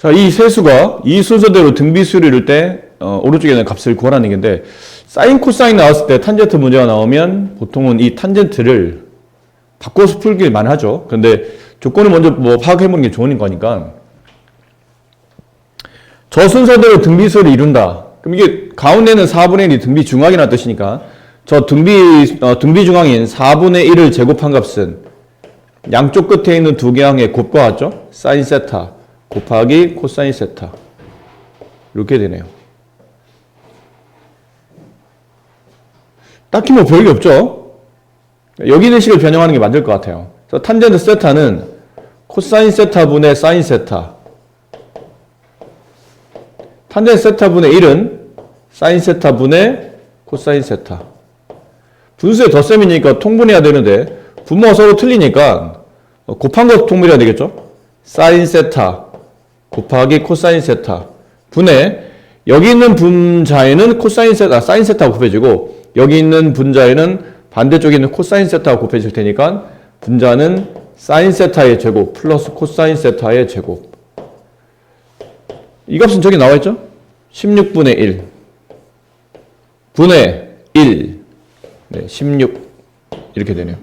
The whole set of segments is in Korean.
자, 이 세수가 이 순서대로 등비수를 이룰 때 오른쪽에 있는 값을 구하라는 얘기인데 사인 코사인 나왔을 때 탄젠트 문제가 나오면 보통은 이 탄젠트를 바꿔서 풀길 많이 하죠. 근데 조건을 먼저 파악해보는 게 좋은 거니까 저 순서대로 등비수를 이룬다. 그럼 이게 가운데는 4분의 1이 등비 중앙이라는 뜻이니까 저 등비 중앙인 4분의 1을 제곱한 값은 양쪽 끝에 있는 두 개항의 곱과 같죠? 사인 세타 곱하기 코사인 세타 이렇게 되네요. 딱히 별게 없죠? 여기 있는 식을 변형하는 게 맞을 것 같아요. 그래서 탄젠트 세타는 코사인 세타 분의 사인 세타, 탄젠트 세타 분의 1은 사인 세타 분의 코사인 세타. 분수의 덧셈이니까 통분해야 되는데 분모가 서로 틀리니까 곱한 거 통분해야 되겠죠? 사인 세타 곱하기 코사인 세타 분의 여기 있는 분자에는 코사인 세타, 사인 세타가 곱해지고 여기 있는 분자에는 반대쪽에 있는 코사인 세타가 곱해질 테니까 분자는 사인 세타의 제곱 플러스 코사인 세타의 제곱. 이 값은 저기 나와 있죠? 16분의 1 분의 1 네, 16 이렇게 되네요.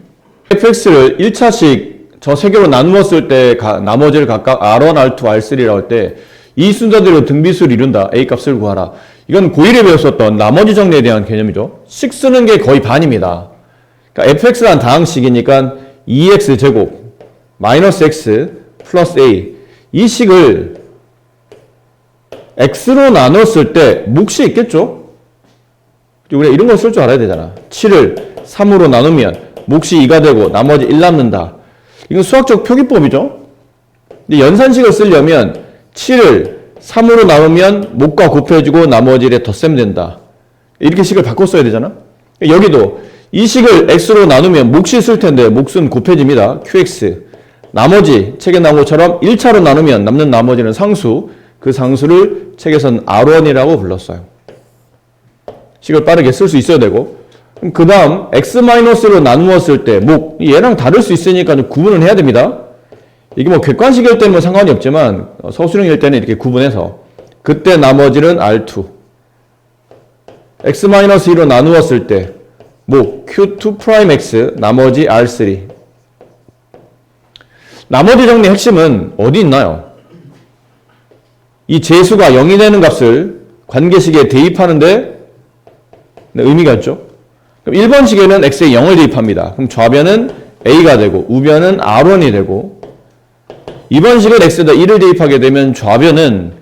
fx를 1차식 저 세 개로 나누었을 때 나머지를 각각 R1, R2, R3라고 할 때 이 순서대로 등비수를 이룬다. A 값을 구하라. 이건 고1에 배웠었던 나머지 정리에 대한 개념이죠. 식 쓰는 게 거의 반입니다. 그러니까 fx란 다항식이니까 2x 제곱 마이너스 x 플러스 a 이 식을 x로 나눴을 때 몫이 있겠죠? 우리가 이런 걸 쓸 줄 알아야 되잖아. 7을 3으로 나누면 몫이 2가 되고 나머지 1 남는다. 이건 수학적 표기법이죠. 근데 연산식을 쓰려면 7을 3으로 나누면 몫과 곱해지고 나머지를 덧셈 된다. 이렇게 식을 바꿔 써야 되잖아. 여기도 이 식을 x로 나누면 몫이 있을 텐데 몫은 곱해집니다. qx. 나머지 책에 나온 것처럼 1차로 나누면 남는 나머지는 상수. 그 상수를 책에서는 R1이라고 불렀어요. 식을 빠르게 쓸 수 있어야 되고 그 다음 x-로 나누었을 때 얘랑 다를 수 있으니까 좀 구분을 해야 됩니다. 이게 객관식일 때는 상관이 없지만 서술형일 때는 이렇게 구분해서 그때 나머지는 R2 x-1로 나누었을 때 Q2'X 나머지 R3 나머지 정리 핵심은 어디 있나요? 이 제수가 0이 되는 값을 관계식에 대입하는데 의미가 있죠. 그럼 1번식에는 x에 0을 대입합니다. 그럼 좌변은 a가 되고 우변은 R1이 되고 2번식은 x에다 1을 대입하게 되면 좌변은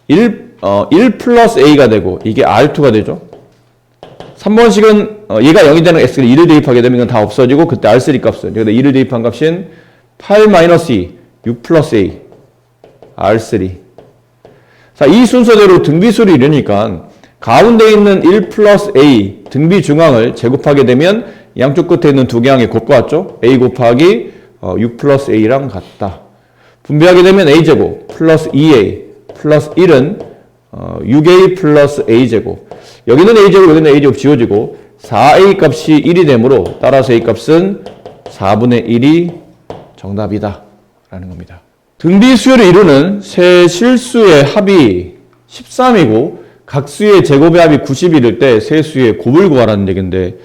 1 플러스 a가 되고 이게 R2가 되죠. 3번식은 얘가 0이 되는 x를 1을 대입하게 되면 이건 다 없어지고 그때 R3 값은 여기다 1을 대입한 값인 8-2 6 플러스 a R3. 자, 이 순서대로 등비수를 이루니까 가운데 있는 1 플러스 a 등비 중앙을 제곱하게 되면 양쪽 끝에 있는 두 개항의 곱과 같죠? a 곱하기 6 플러스 a랑 같다. 분배하게 되면 a제곱 플러스 2a 플러스 1은 6a 플러스 a제곱. 여기는 a제곱 여기는 a제곱 지워지고 4a 값이 1이 되므로 따라서 a 값은 4분의 1이 정답이다 라는 겁니다. 등비수열을 이루는 세 실수의 합이 13이고 각 수의 제곱의 합이 90일일 때 세 수의 곱을 구하라는 얘기인데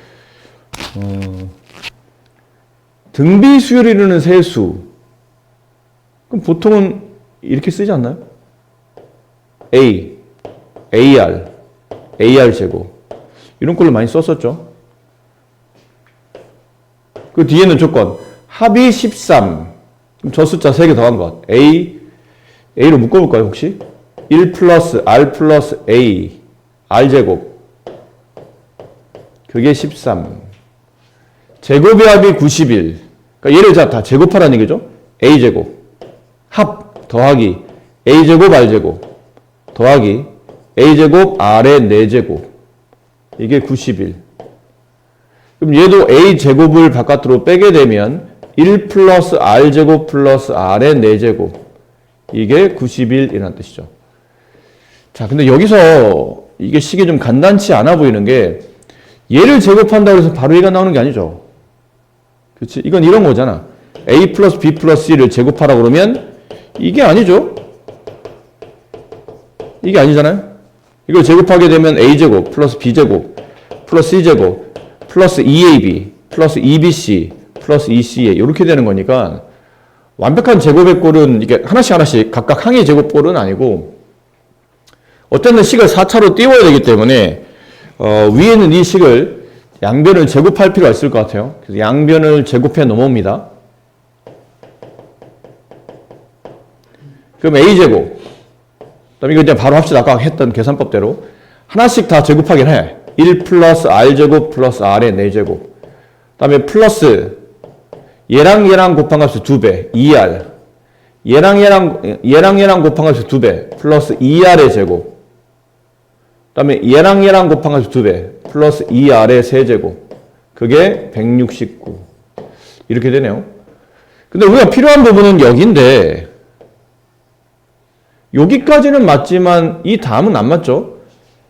등비수열을 이루는 세 수 그럼 보통은 이렇게 쓰지 않나요? A, AR, AR 제곱 이런 걸로 많이 썼었죠. 그 뒤에는 조건 합이 13 그럼 저 숫자 3개 더한 것 A로 묶어볼까요 혹시? 1 플러스 R 플러스 A R제곱 그게 13 제곱의 합이 91 그러니까 얘를 다 제곱하라는 얘기죠. A제곱 합 더하기 A제곱 R제곱 더하기 A제곱 R의 4제곱 이게 91 그럼 얘도 A제곱을 바깥으로 빼게 되면 1 플러스 R제곱 플러스 R의 4제곱 이게 91이라는 뜻이죠. 자, 근데 여기서 이게 식이 좀 간단치 않아 보이는 게 얘를 제곱한다고 해서 바로 얘가 나오는 게 아니죠. 그렇지? 이건 이런 거잖아. A 플러스 B 플러스 C를 제곱하라고 그러면 이게 아니죠. 이게 아니잖아요. 이걸 제곱하게 되면 a제곱 플러스 b제곱 플러스 c제곱 플러스 2ab 플러스 2bc 플러스 2ca 이렇게 되는 거니까 완벽한 제곱의 꼴은 이게 하나씩 각각 항의 제곱꼴은 아니고 어쨌든 식을 4차로 띄워야 되기 때문에 위에 있는 이 식을 양변을 제곱할 필요가 있을 것 같아요. 그래서 양변을 제곱해 넘어옵니다. 그럼 a제곱 그다음에 이거 이제 바로 합시다. 아까 했던 계산법대로 하나씩 다 제곱하긴 해. 1 플러스 r제곱 플러스 r의 4제곱 그 다음에 플러스 얘랑 곱한 값이 2배 2r 얘랑 곱한 값이 2배 플러스 2r의 제곱 그 다음에 얘랑 곱한 값이 2배 플러스 2r의 세제곱 그게 169 이렇게 되네요. 근데 우리가 필요한 부분은 여기인데 여기까지는 맞지만 이 다음은 안 맞죠?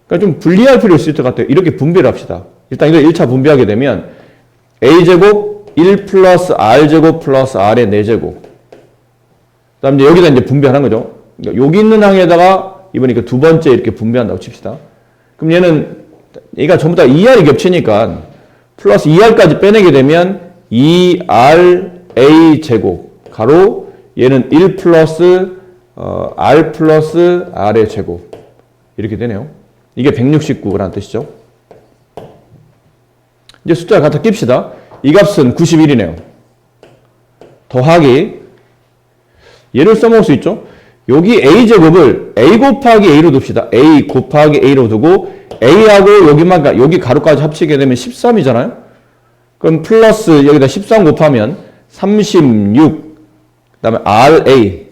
그러니까 좀 분리할 필요 있을 것 같아요. 이렇게 분배를 합시다. 일단 이거 1차 분배하게 되면 a제곱 1 플러스 r제곱 플러스 r의 4제곱 그 다음 이제 여기다 이제 분배하는 거죠. 그러니까 여기 있는 항에다가 이번에 그 두 번째 이렇게 분배한다고 칩시다. 그럼 얘가 전부 다 2r이 겹치니까 플러스 2r까지 빼내게 되면 2ra 제곱 가로 얘는 1 플러스 r 플러스 r의 제곱 이렇게 되네요. 이게 169라는 뜻이죠. 이제 숫자를 갖다 낍시다. 이 값은 91이네요. 더하기 얘를 써먹을 수 있죠. 여기 a제곱을 a 곱하기 a로 둡시다. a 곱하기 a로 두고 a하고 여기 가로까지 합치게 되면 13이잖아요. 그럼 플러스 여기다 13 곱하면 36 그 다음에 ra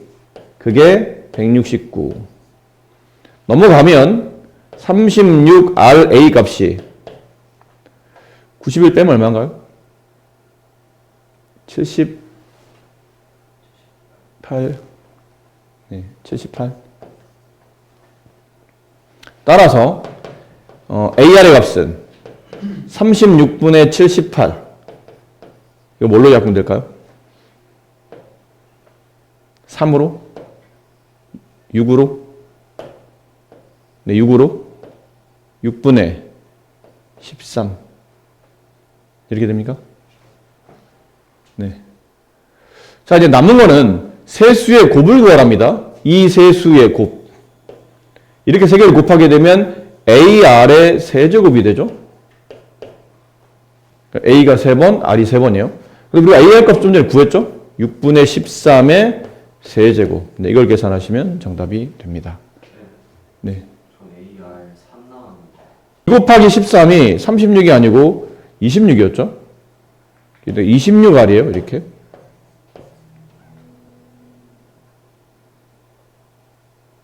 그게 169 넘어가면 36RA 값이 91 빼면 얼마인가요? 78 네, 78 따라서 AR의 값은 36분의 78 이거 뭘로 약분 될까요? 3으로? 6으로? 네, 6으로? 6분의 13 이렇게 됩니까? 네. 자, 이제 남는 거는 세수의 곱을 구하랍니다. 이 세수의 곱. 이렇게 세 개를 곱하게 되면 AR의 세제곱이 되죠. 그러니까 A가 3번, R이 3번이에요. 그리고 우리가 AR 값 좀 전에 구했죠? 6분의 13의 세제곱. 네, 이걸 계산하시면 정답이 됩니다. 네. 2 곱하기 13이 36이 아니고 26이었죠? 26R이에요, 이렇게.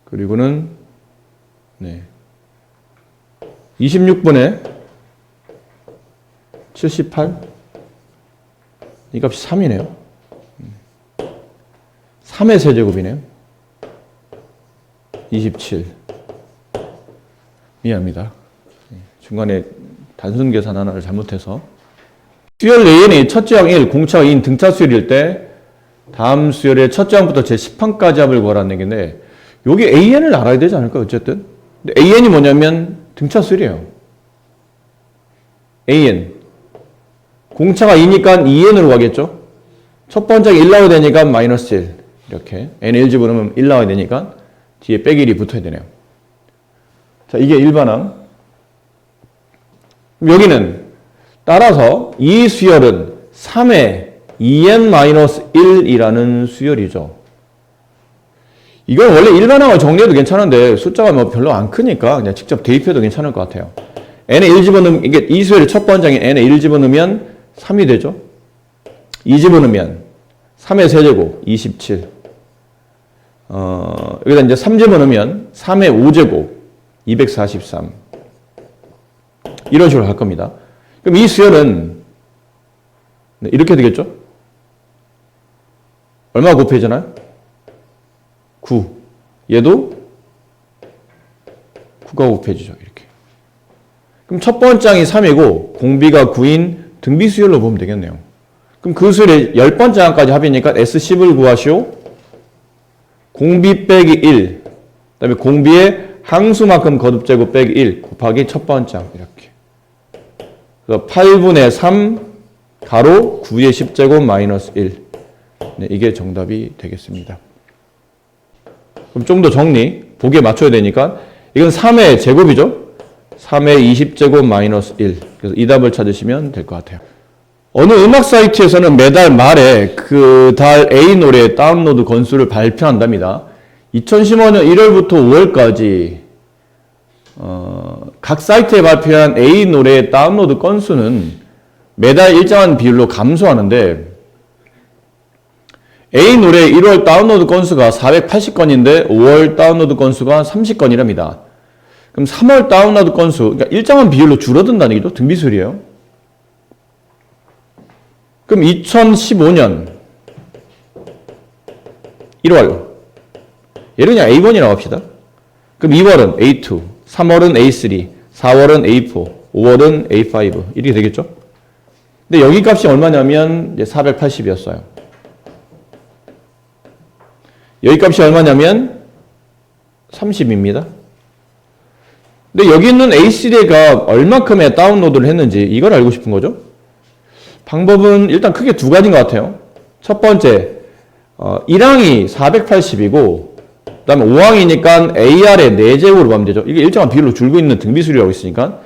그리고는, 네. 26분의 78. 이 값이 3이네요. 3의 세제곱이네요. 27. 미안합니다. 중간에 단순 계산 하나를 잘못해서. 수열 AN이 첫째 항 1, 공차가 2인 등차 수열일 때 다음 수열의 첫째 항부터 제10항까지 합을 구하라는 얘기인데 여기 AN을 알아야 되지 않을까요? 어쨌든. 근데 AN이 뭐냐면 등차 수열이에요. AN. 공차가 2니까 2N으로 가겠죠? 첫 번째 1 나와야 되니까 마이너스 1. 이렇게. N 1 집어넣으면 1 나와야 되니까 뒤에 빼기 1이 붙어야 되네요. 자, 이게 일반항. 여기는 따라서 이 수열은 3의 2n-1이라는 수열이죠. 이건 원래 일반항을 정리해도 괜찮은데 숫자가 뭐 별로 안 크니까 그냥 직접 대입해도 괜찮을 것 같아요. n에 1 집어넣으면 이게 이 수열의 첫 번째인 n에 1 집어넣으면 3이 되죠. 2 집어넣으면 3의 세제곱 27. 여기다 이제 3 집어넣으면 3의 5제곱 243. 이런 식으로 할 겁니다. 그럼 이 수열은 이렇게 되겠죠? 얼마 곱해지나요? 9. 얘도 9가 곱해지죠. 이렇게. 그럼 첫 번째 항이 3이고 공비가 9인 등비 수열로 보면 되겠네요. 그럼 그 수열의 10번째 항까지 합이니까 S10을 구하시오. 공비 빼기 1. 그 다음에 공비의 항수만큼 거듭제곱 빼기 1 곱하기 첫 번째 항 이렇게. 그래서 8분의 3 가로 9의 10제곱 마이너스 1. 네, 이게 정답이 되겠습니다. 그럼 좀 더 정리, 보기에 맞춰야 되니까 이건 3의 제곱이죠. 3의 20제곱 마이너스 1. 그래서 이 답을 찾으시면 될 것 같아요. 어느 음악 사이트에서는 매달 말에 그 달 A 노래 다운로드 건수를 발표한답니다. 2015년 1월부터 5월까지 각 사이트에 발표한 A 노래의 다운로드 건수는 매달 일정한 비율로 감소하는데 A 노래 1월 다운로드 건수가 480건인데 5월 다운로드 건수가 30건이랍니다. 그럼 3월 다운로드 건수, 그러니까 일정한 비율로 줄어든다는 얘기죠. 등비수율이에요. 그럼 2015년 1월 얘를 그냥 A1이라고 합시다. 그럼 2월은 A2, 3월은 A3, 4월은 A4, 5월은 A5 이렇게 되겠죠. 근데 여기 값이 얼마냐면 이제 480이었어요. 여기 값이 얼마냐면 30입니다. 근데 여기 있는 A3가 얼마큼의 다운로드를 했는지 이걸 알고 싶은 거죠. 방법은 일단 크게 두 가지인 것 같아요. 첫 번째, 1항이 480이고 그 다음에 5항이니까 AR의 4제곱으로 보면 되죠. 이게 일정한 비율로 줄고 있는 등비수율이라고 있으니까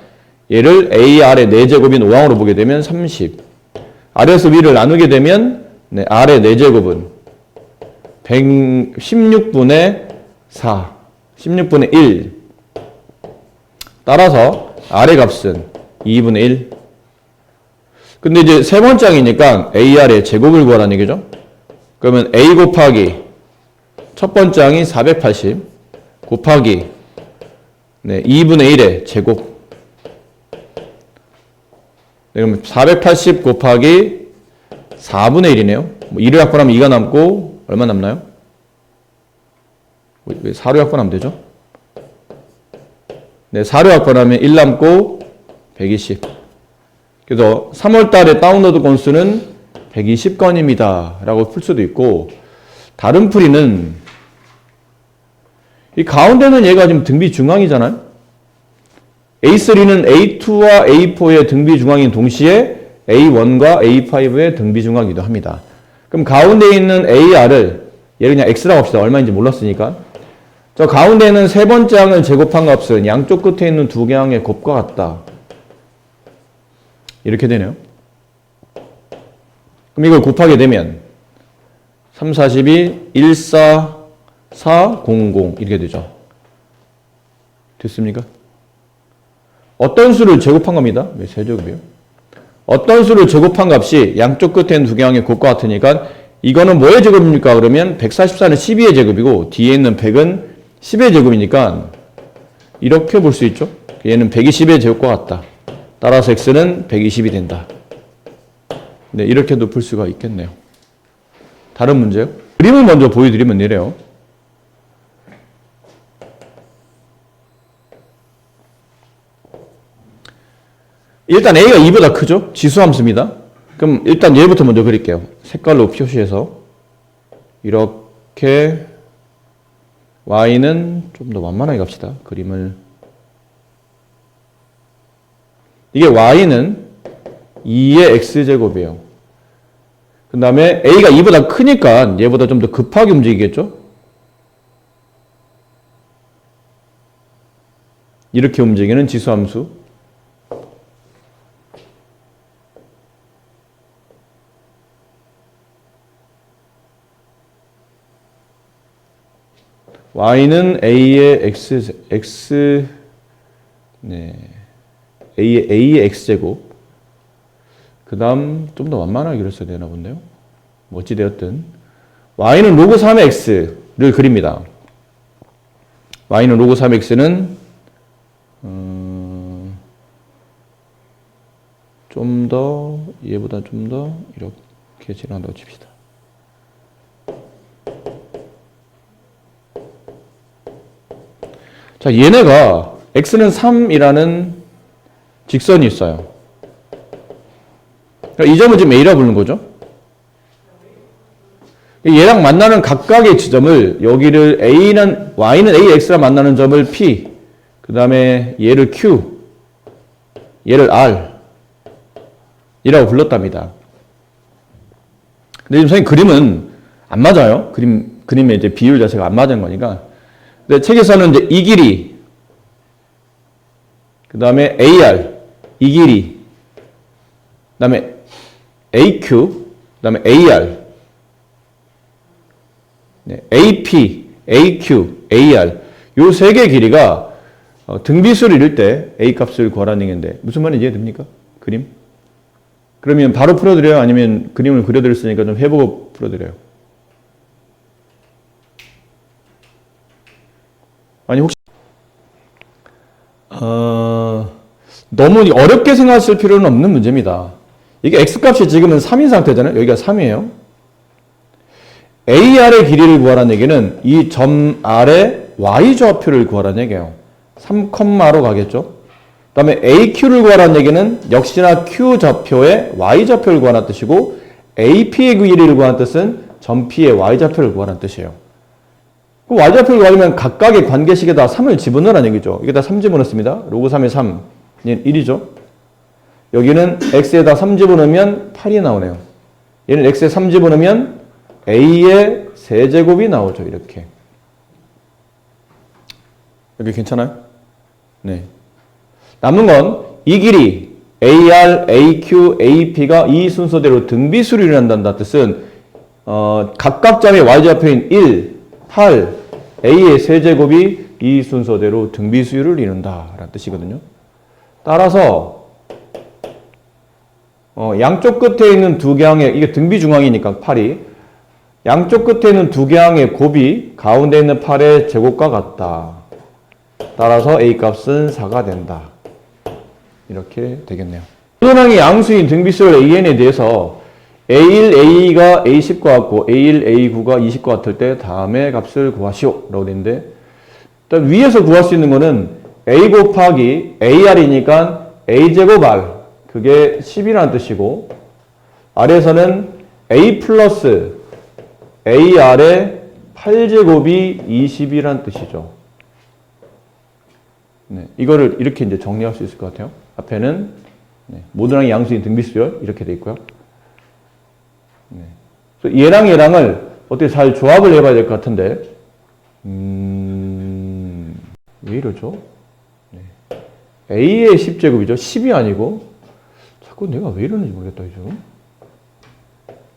얘를 AR의 4제곱인 5항으로 보게 되면 30. 아래에서 위를 나누게 되면 네, R의 4제곱은 116분의 4, 16분의 1. 따라서 R의 값은 2분의 1. 근데 이제 세 번째 항이니까 AR의 제곱을 구하라는 얘기죠. 그러면 A 곱하기 첫 번째 항이 480 곱하기 네, 2분의 1의 제곱. 네, 그러면 480 곱하기 4분의 1이네요. 1을 약분하면 2가 남고 얼마 남나요? 4로 약분하면 되죠. 네, 4로 약분하면 1 남고 120. 그래서 3월 달에 다운로드 건수는 120건입니다. 라고 풀 수도 있고, 다른 풀이는 이 가운데는 얘가 지금 등비 중앙이잖아요. A3는 A2와 A4의 등비 중앙인 동시에 A1과 A5의 등비 중앙이기도 합니다. 그럼 가운데 있는 AR을 얘를 그냥 X라고 합시다. 얼마인지 몰랐으니까. 저 가운데 있는 세 번째 항을 제곱한 값은 양쪽 끝에 있는 두 개 항의 곱과 같다. 이렇게 되네요. 그럼 이걸 곱하게 되면 3, 42, 1, 4, 4, 0, 0 이렇게 되죠. 됐습니까? 어떤 수를 제곱한 겁니다. 왜 세제곱이에요? 어떤 수를 제곱한 값이 양쪽 끝에 있는 두 개 항의 곱과 같으니까 이거는 뭐의 제곱입니까? 그러면 144는 12의 제곱이고 뒤에 있는 100은 10의 제곱이니까 이렇게 볼 수 있죠. 얘는 120의 제곱과 같다. 따라서 x는 120이 된다. 네, 이렇게도 풀 수가 있겠네요. 다른 문제요? 그림을 먼저 보여드리면 이래요. 일단 a가 2보다 크죠? 지수함수입니다. 그럼 일단 얘부터 먼저 그릴게요. 색깔로 표시해서 이렇게 y는 좀 더 완만하게 갑시다. 그림을. 이게 y는 2의 x제곱이에요. 그 다음에 a가 2보다 크니까 얘보다 좀 더 급하게 움직이겠죠? 이렇게 움직이는 지수함수. y는 a의 a의 x제곱. 그 다음 좀 더 완만하게 그렸어야 되나 본데요. 뭐 어찌되었든 y는 로그 3의 x를 그립니다. y는 로그 3의 x는 좀 더 얘보다 좀 더 이렇게 진행한다고 칩시다. 자, 얘네가 x는 3이라는 직선이 있어요. 이 점을 지금 a라고 부르는 거죠. 얘랑 만나는 각각의 지점을 여기를 y는 ax랑 만나는 점을 p, 그 다음에 얘를 Q, 얘를 R 이라고 불렀답니다. 근데 지금 선생님 그림은 안 맞아요. 그림의 이제 비율 자체가 안 맞은 거니까. 근데 책에서는 이제 이 길이, 그 다음에 AR, 이 길이, 그 다음에 AQ, 그 다음에 AR, 네, AP, AQ, AR 요 세 개의 길이가 등비수를 이룰 때 A 값을 구하라는 얘기인데 무슨 말인지 이해됩니까? 그림? 그러면 바로 풀어드려요? 아니면 그림을 그려드렸으니까 좀 해보고 풀어드려요? 아니 혹시 너무 어렵게 생각하실 필요는 없는 문제입니다. 이게 x값이 지금은 3인 상태잖아요. 여기가 3이에요. AR의 길이를 구하라는 얘기는 이 점 R의 y좌표를 구하라는 얘기예요. 3로 가겠죠. 그 다음에 AQ를 구하라는 얘기는 역시나 Q좌표의 y좌표를 구하라는 뜻이고 AP의 길이를 구하는 뜻은 점 P의 y좌표를 구하라는 뜻이에요. 그 y좌표를 구하려면 각각의 관계식에다 3을 집어넣으라는 얘기죠. 여기다 3 집어넣습니다. 로그 3의 3, 얘는 1이죠. 여기는 x에다 3 집어넣으면 8이 나오네요. 얘는 x에 3 집어넣으면 a의 세제곱이 나오죠. 이렇게. 여기 괜찮아요? 네. 남는 건 이 길이 AR, AQ, AP가 이 순서대로 등비수를 이룬다는 뜻은 각각 점의 y좌표인 1, 8, A의 세제곱이 이 순서대로 등비수를 이룬다라는 뜻이거든요. 따라서 양쪽 끝에 있는 두 개항의 이게 등비중앙이니까 8이 양쪽 끝에 있는 두 개항의 곱이 가운데 있는 8의 제곱과 같다. 따라서 A값은 4가 된다. 이렇게 되겠네요. 모든항의 양수인 등비수열 AN에 대해서 A1, A2가 A10과 같고 A1, A9가 20과 같을 때 다음의 값을 구하시오 라고 되는데 일단 위에서 구할 수 있는 거는 A 곱하기 AR이니까 A제곱 R 그게 10이라는 뜻이고 아래에서는 A 플러스 AR의 8제곱이 20이라는 뜻이죠. 네, 이거를 이렇게 이제 정리할 수 있을 것 같아요. 앞에는 모든 항의 양수인 등비수열 이렇게 돼 있고요. 네. 그래서 얘랑 얘랑을 어떻게 잘 조합을 해봐야 될 것 같은데 왜 이러죠? 네. A의 10제곱이죠. 10이 아니고 자꾸 내가 왜 이러는지 모르겠다. 이죠.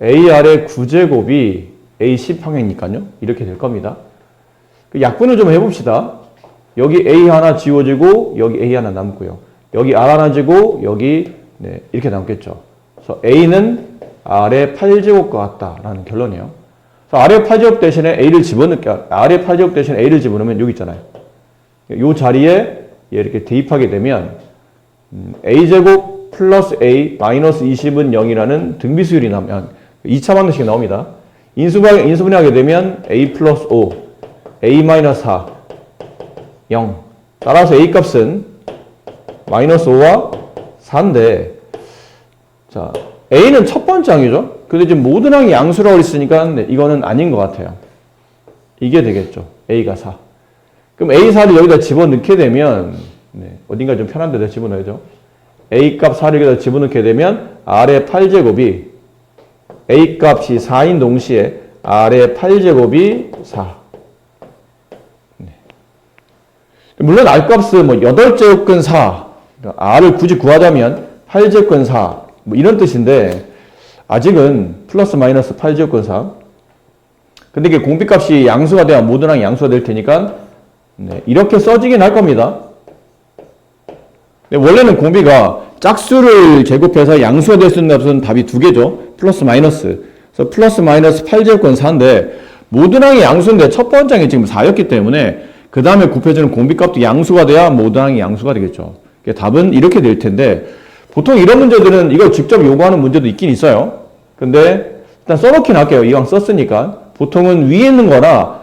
AR의 9제곱이 A 10항이니까요. 이렇게 될 겁니다. 약분을 좀 해봅시다. 여기 A 하나 지워지고 여기 A 하나 남고요. 여기 R 하나 지고 여기 이렇게 남겠죠. 그래서 A는 R의 8제곱과 같다라는 결론이에요. 그래서 R의 8제곱 대신에 A를 집어넣을게요. R의 8제곱 대신에 A를 집어넣으면 여기 있잖아요. 이 자리에 이렇게 대입하게 되면 A제곱 플러스 A 마이너스 20은 0이라는 등비수열이 나면 2차 방정식이 나옵니다. 인수분해하게 되면 A 플러스 5, A 마이너스 4, 0. 따라서 A 값은 마이너스 5와 4인데, 자, A는 첫 번째 항이죠? 근데 지금 모든 항이 양수라고 했으니까 이거는 아닌 것 같아요. 이게 되겠죠. A가 4. 그럼 A4를 여기다 집어넣게 되면, 어딘가 좀 편한 데다 집어넣어야죠. A 값 4를 여기다 집어넣게 되면 R의 8제곱이 A 값이 4인 동시에 R의 8제곱이 4. 물론 R 값은 8제곱근 4. 그러니까 R을 굳이 구하자면 8제곱근 4. 이런 뜻인데, 아직은 플러스 마이너스 8제곱근 4. 근데 이게 공비값이 양수가 돼야 모든 항이 양수가 될 테니까, 이렇게 써지긴 할 겁니다. 원래는 공비가 짝수를 제곱해서 양수가 될 수 있는 값은 답이 두 개죠. 플러스 마이너스. 그래서 플러스 마이너스 8제곱근 4인데, 모든 항이 양수인데 첫 번째 항이 지금 4였기 때문에, 그 다음에 곱해주는 공비값도 양수가 돼야 모든 항이 양수가 되겠죠. 답은 이렇게 될 텐데, 보통 이런 문제들은 이걸 직접 요구하는 문제도 있긴 있어요. 근데 일단 써놓긴 할게요. 이왕 썼으니까. 보통은 위에 있는 거나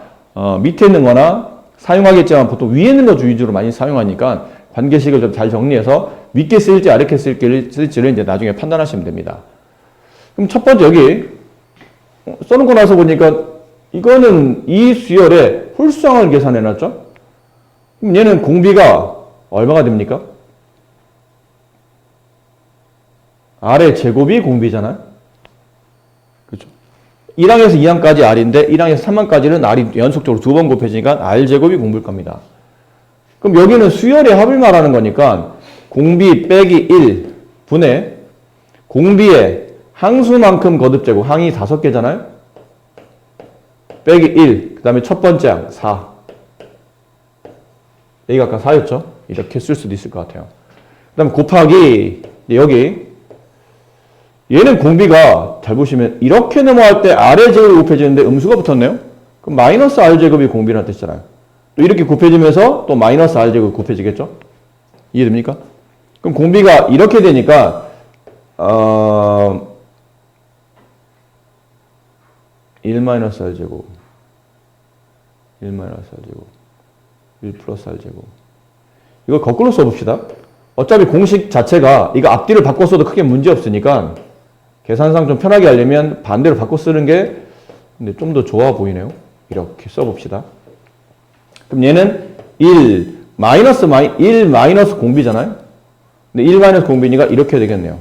밑에 있는 거나 사용하겠지만 보통 위에 있는 거 위주로 많이 사용하니까 관계식을 좀 잘 정리해서 밑게 쓸지 아래게 쓸지를 이제 나중에 판단하시면 됩니다. 그럼 첫 번째 여기 써놓고 나서 보니까 이거는 이 수열의 홀수항을 계산해놨죠? 그럼 얘는 공비가 얼마가 됩니까? R의 제곱이 공비잖아요. 그렇죠? 1항에서 2항까지 R인데 1항에서 3항까지는 R이 연속적으로 두 번 곱해지니까 R제곱이 공비일 겁니다. 그럼 여기는 수열의 합을 말하는 거니까 공비 빼기 1 분의 공비의 항수만큼 거듭제곱, 항이 5개잖아요. 빼기 1, 그 다음에 첫 번째 항 4. 여기가 아까 4였죠? 이렇게 쓸 수도 있을 것 같아요. 그 다음에 곱하기 여기 얘는 공비가 잘 보시면 이렇게 넘어갈 때 R의 제곱이 곱해지는데 음수가 붙었네요. 그럼 마이너스 R제곱이 공비라는 뜻이잖아요. 또 이렇게 곱해지면서 또 마이너스 R제곱이 곱해지겠죠? 이해됩니까? 그럼 공비가 이렇게 되니까 1-R제곱 1-R제곱 1 플러스 R제곱 이거 거꾸로 써봅시다. 어차피 공식 자체가 이거 앞뒤를 바꿔 써도 크게 문제 없으니까 계산상 좀 편하게 하려면 반대로 바꿔 쓰는 게 근데 좀 더 좋아 보이네요. 이렇게 써봅시다. 그럼 얘는 1 마이너스 공비잖아요. 근데 1 마이너스 공비니까 이렇게 되겠네요.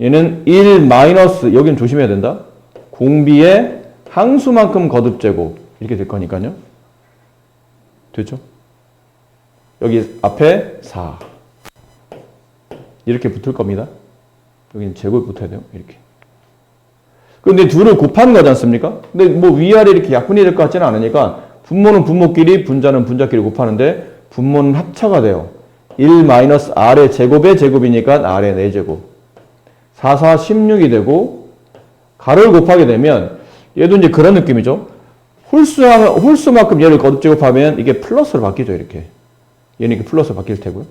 얘는 1 마이너스 여긴 조심해야 된다. 공비의 항수만큼 거듭제곱 이렇게 될 거니까요. 됐죠? 여기 앞에 4 이렇게 붙을 겁니다. 여기는 제곱이 붙어야 돼요. 이렇게. 근데 둘을 곱하는 거지 않습니까? 근데 뭐 위아래 이렇게 약분이 될 것 같지는 않으니까 분모는 분모끼리 분자는 분자끼리 곱하는데 분모는 합차가 돼요. 1 마이너스 R의 제곱의 제곱이니까 R의 4제곱 4, 4, 16이 되고 가로를 곱하게 되면 얘도 이제 그런 느낌이죠. 홀수만큼 얘를 거듭제곱하면 이게 플러스로 바뀌죠. 이렇게. 얘는 이렇게 플러스로 바뀔 테고요.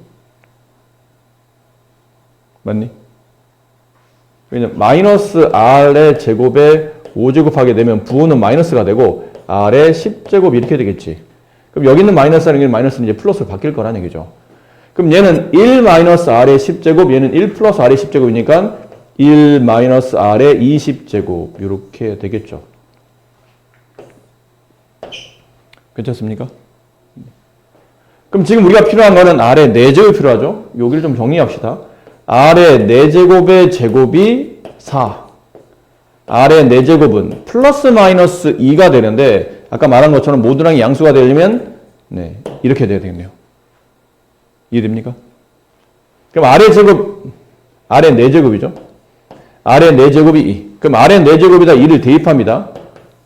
맞니? 왜냐면 마이너스 R의 제곱에 5제곱하게 되면 부호는 마이너스가 되고 R의 10제곱 이렇게 되겠지. 그럼 여기 있는 마이너스라는 게 마이너스는 이제 플러스로 바뀔 거라는 얘기죠. 그럼 얘는 1 마이너스 R의 10제곱 얘는 1 플러스 R의 10제곱이니까 1 마이너스 R의 20제곱 이렇게 되겠죠. 괜찮습니까? 그럼 지금 우리가 필요한 거는 R의 4제곱이 필요하죠. 여기를 좀 정리합시다. R의 4제곱의 제곱이 4. R의 4제곱은 플러스 마이너스 2가 되는데 아까 말한 것처럼 모든 항이 양수가 되려면 네, 이렇게 돼야 되겠네요. 이해됩니까? 그럼 R의 제곱, R의 4제곱이죠. R의 4제곱이 2. 그럼 R의 4제곱에다 2를 대입합니다.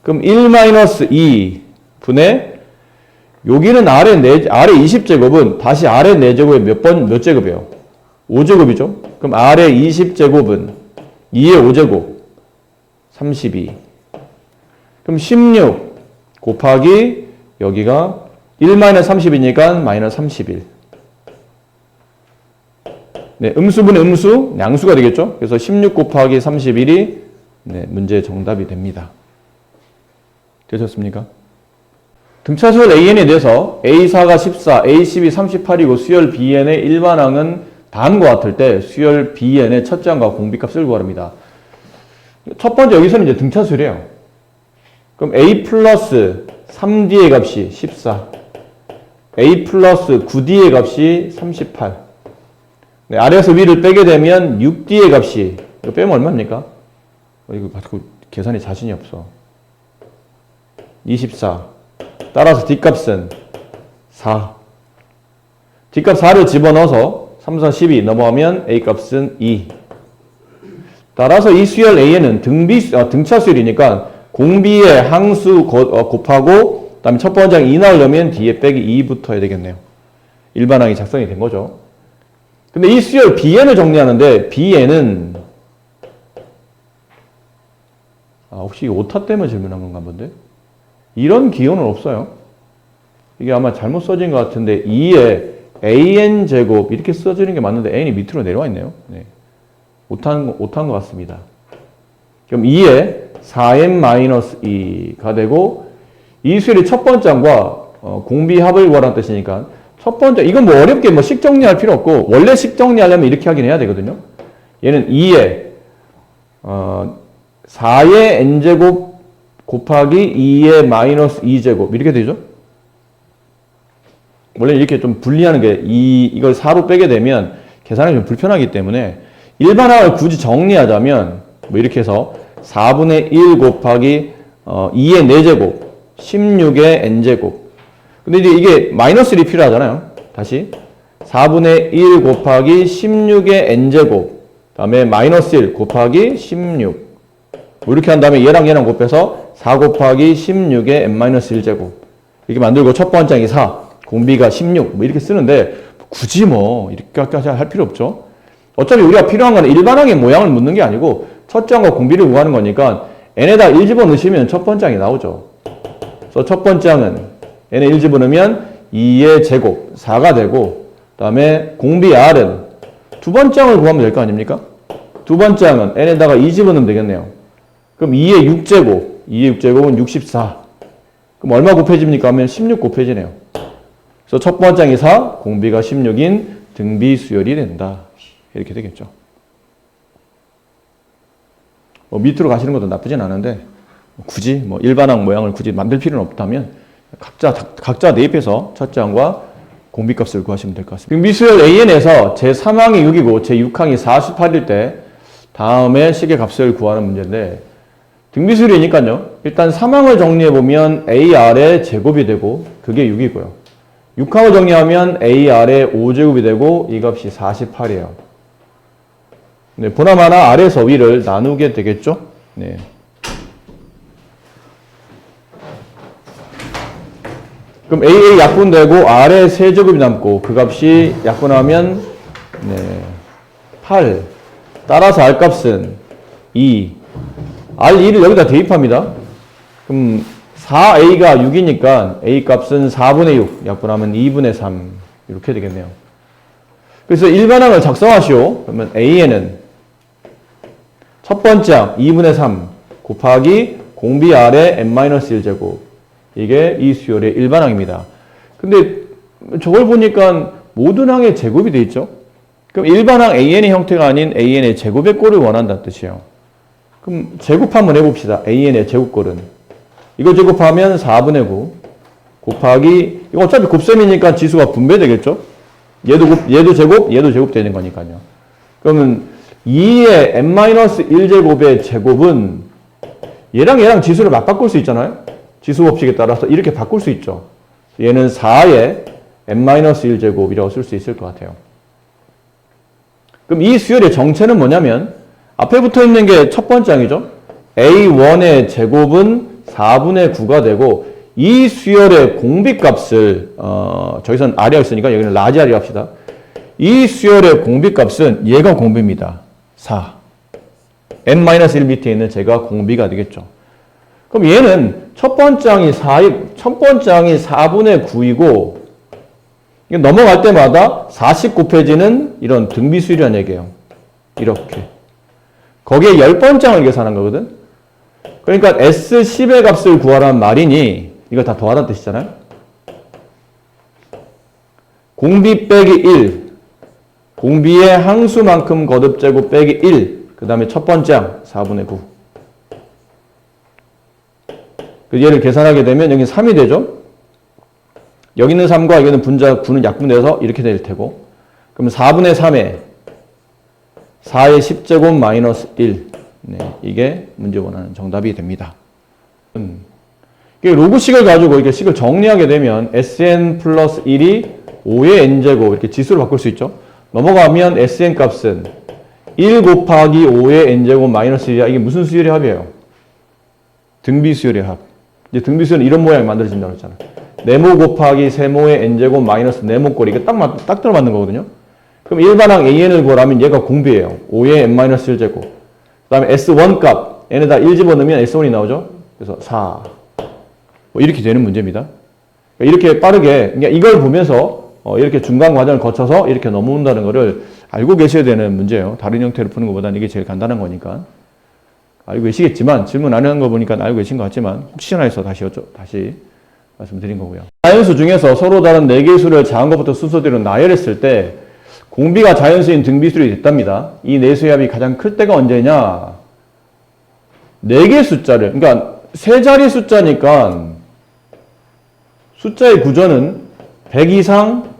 그럼 1 마이너스 2 분의 여기는 R의 20제곱은 다시 R의 4제곱의 몇 제곱이에요? 5제곱이죠. 그럼 R의 20제곱은 2의 5제곱 32. 그럼 16 곱하기 여기가 1-30이니까 마이너스 31. 네, 음수분의 음수, 양수가 되겠죠. 그래서 16 곱하기 31이 네, 문제의 정답이 됩니다. 되셨습니까? 등차수열 AN에 대해서 A4가 14, A10이 38이고 수열 BN의 일반항은 다음과 같을 때 수열 BN의 첫째 항과 공비값을 구하랍니다. 첫 번째 여기서는 이제 등차수열이에요. 그럼 A 플러스 3D의 값이 14, A 플러스 9D의 값이 38. 네, 아래에서 위를 빼게 되면 6D의 값이 이거 빼면 얼마입니까? 이거 가지고 계산에 자신이 없어. 24. 따라서 D값은 4. D값 4를 집어넣어서 3, 4, 12 넘어가면 A값은 2. 따라서 이 수열 A는 등차수열이니까 공비의 항수 곱하고 그 다음에 첫 번째 항 2 나오려면 뒤에 빼기 2 붙어야 되겠네요. 일반항이 작성이 된 거죠. 근데 이 수열 BN을 정리하는데 BN은 혹시 오타 때문에 질문한 건가 본데? 이런 기호는 없어요. 이게 아마 잘못 써진 것 같은데 2에 AN제곱 이렇게 써지는 게 맞는데 N이 밑으로 내려와 있네요. 네. 오타한 것 같습니다. 그럼 2에 4n-2가 되고 이 수열이 첫 번째 항과 공비합을 구하라는 뜻이니까 첫 번째 이건 뭐 어렵게 뭐 식 정리할 필요 없고 원래 식 정리하려면 이렇게 하긴 해야 되거든요. 얘는 2에 4의 n제곱 곱하기 2의 마이너스 2제곱 이렇게 되죠. 원래 이렇게 좀 분리하는 게 이걸 4로 빼게 되면 계산이 좀 불편하기 때문에 일반항을 굳이 정리하자면 뭐 이렇게 해서 4분의 1 곱하기 2의 4제곱 16의 n제곱. 근데 이제 이게 마이너스 1이 필요하잖아요. 다시 4분의 1 곱하기 16의 n제곱 다음에 마이너스 1 곱하기 16 뭐 이렇게 한 다음에 얘랑 얘랑 곱해서 4 곱하기 16의 n-1제곱 이렇게 만들고 첫 번째이 4 공비가 16 뭐 이렇게 쓰는데 굳이 뭐 이렇게까지 할 필요 없죠. 어차피 우리가 필요한 건 일반항의 모양을 묻는 게 아니고 첫째 항과 공비를 구하는 거니까 n에다 1 집어넣으시면 첫 번째 항이 나오죠. 그래서 첫 번째 항은 n에 1 집어넣으면 2의 제곱 4가 되고 그 다음에 공비 r은 두 번째 항을 구하면 될 거 아닙니까? 두 번째 항은 n에다가 2 집어넣으면 되겠네요. 그럼 2의 6제곱 2의 6제곱은 64 그럼 얼마 곱해집니까? 하면 16 곱해지네요. 그래서 첫 번째 항이 4 공비가 16인 등비 수열이 된다. 이렇게 되겠죠. 밑으로 가시는 것도 나쁘진 않은데 굳이 뭐 일반항 모양을 굳이 만들 필요는 없다면 각자 대입해서 첫째 항과 공비값을 구하시면 될 것 같습니다. 등비수열 AN에서 제3항이 6이고 제6항이 48일 때 다음에 식의 값을 구하는 문제인데 등비수열이니까요. 일단 3항을 정리해보면 AR의 제곱이 되고 그게 6이고요. 6항을 정리하면 AR의 5제곱이 되고 이 값이 48이에요. 네, 보나마나 아래에서 위를 나누게 되겠죠? 네. 그럼 AA 약분되고 R의 세제곱이 남고 그 값이 약분하면 네, 8. 따라서 R 값은 2. R2를 여기다 대입합니다. 그럼 4A가 6이니까 A 값은 4분의 6. 약분하면 2분의 3. 이렇게 되겠네요. 그래서 일반항을 작성하시오. 그러면 A에는 첫 번째 항 2분의 3 곱하기 공비 R의 n-1제곱 이게 이 수열의 일반항입니다. 근데 저걸 보니까 모든 항의 제곱이 돼 있죠. 그럼 일반항 AN의 형태가 아닌 AN의 제곱의 꼴을 원한다는 뜻이에요. 그럼 제곱 한번 해봅시다. AN의 제곱꼴은 이거 제곱하면 4분의 9 곱하기 이거 어차피 곱셈이니까 지수가 분배되겠죠. 얘도 제곱 되는 거니까요. 그러면 2의 n-1제곱의 제곱은 얘랑 지수를 맞바꿀 수 있잖아요. 지수 법칙에 따라서 이렇게 바꿀 수 있죠. 얘는 4의 n-1제곱이라고 쓸 수 있을 것 같아요. 그럼 이 수열의 정체는 뭐냐면 앞에 붙어 있는 게 첫 번째 항이죠. A1의 제곱은 4분의 9가 되고 이 수열의 공비값을 저기서는 R이라고 했으니까 여기는 라지 R이라고 합시다. 이 수열의 공비값은 얘가 공비입니다. 4. n-1 밑에 있는 제가 공비가 되겠죠. 그럼 얘는 첫 번째 항이 4분의 9이고 넘어갈 때마다 40 곱해지는 이런 등비수열이라는 얘기예요. 이렇게. 거기에 10번째 항을 계산한 거거든. 그러니까 S10의 값을 구하라는 말이니 이거 다 더하라는 뜻이잖아요. 공비 빼기 1. 공비의 항수만큼 거듭제곱 빼기 1. 그 다음에 첫 번째 항 4분의 9. 얘를 계산하게 되면 여기 3이 되죠. 여기 있는 3과 여기 있는 분자 9는 약분돼서 이렇게 될 테고 그럼 4분의 3에 4의 10제곱 마이너스 1. 네, 이게 문제 원하는 정답이 됩니다. 로그식을 가지고 이렇게 식을 정리하게 되면 Sn 플러스 1이 5의 n제곱 이렇게 지수로 바꿀 수 있죠. 넘어가면 Sn 값은 1 곱하기 5의 n제곱 마이너스 1이야. 이게 무슨 수열의 합이에요? 등비수열의 합. 이제 등비수열은 이런 모양이 만들어진다고 했잖아. 네모 곱하기 세모의 n제곱 마이너스 네모꼴 이게 딱 들어맞는 거거든요. 그럼 일반항 AN을 구하라면 얘가 공비예요. 5의 n-1제곱. 그 다음에 S1 값 n에다 1 집어넣으면 S1이 나오죠. 그래서 4. 뭐 이렇게 되는 문제입니다. 이렇게 빠르게 그러니까 이걸 보면서 이렇게 중간 과정을 거쳐서 이렇게 넘어온다는 거를 알고 계셔야 되는 문제예요. 다른 형태로 푸는 것보다는 이게 제일 간단한 거니까. 알고 계시겠지만 질문 안 하는 거 보니까 알고 계신 것 같지만 혹시나 해서 다시 말씀드린 거고요. 자연수 중에서 서로 다른 4개의 수를 작은 것부터 순서대로 나열했을 때 공비가 자연수인 등비수열이 됐답니다. 이 네 수의 합이 가장 클 때가 언제냐? 4개의 숫자를 그러니까 세 자리 숫자니까 숫자의 구조는 100 이상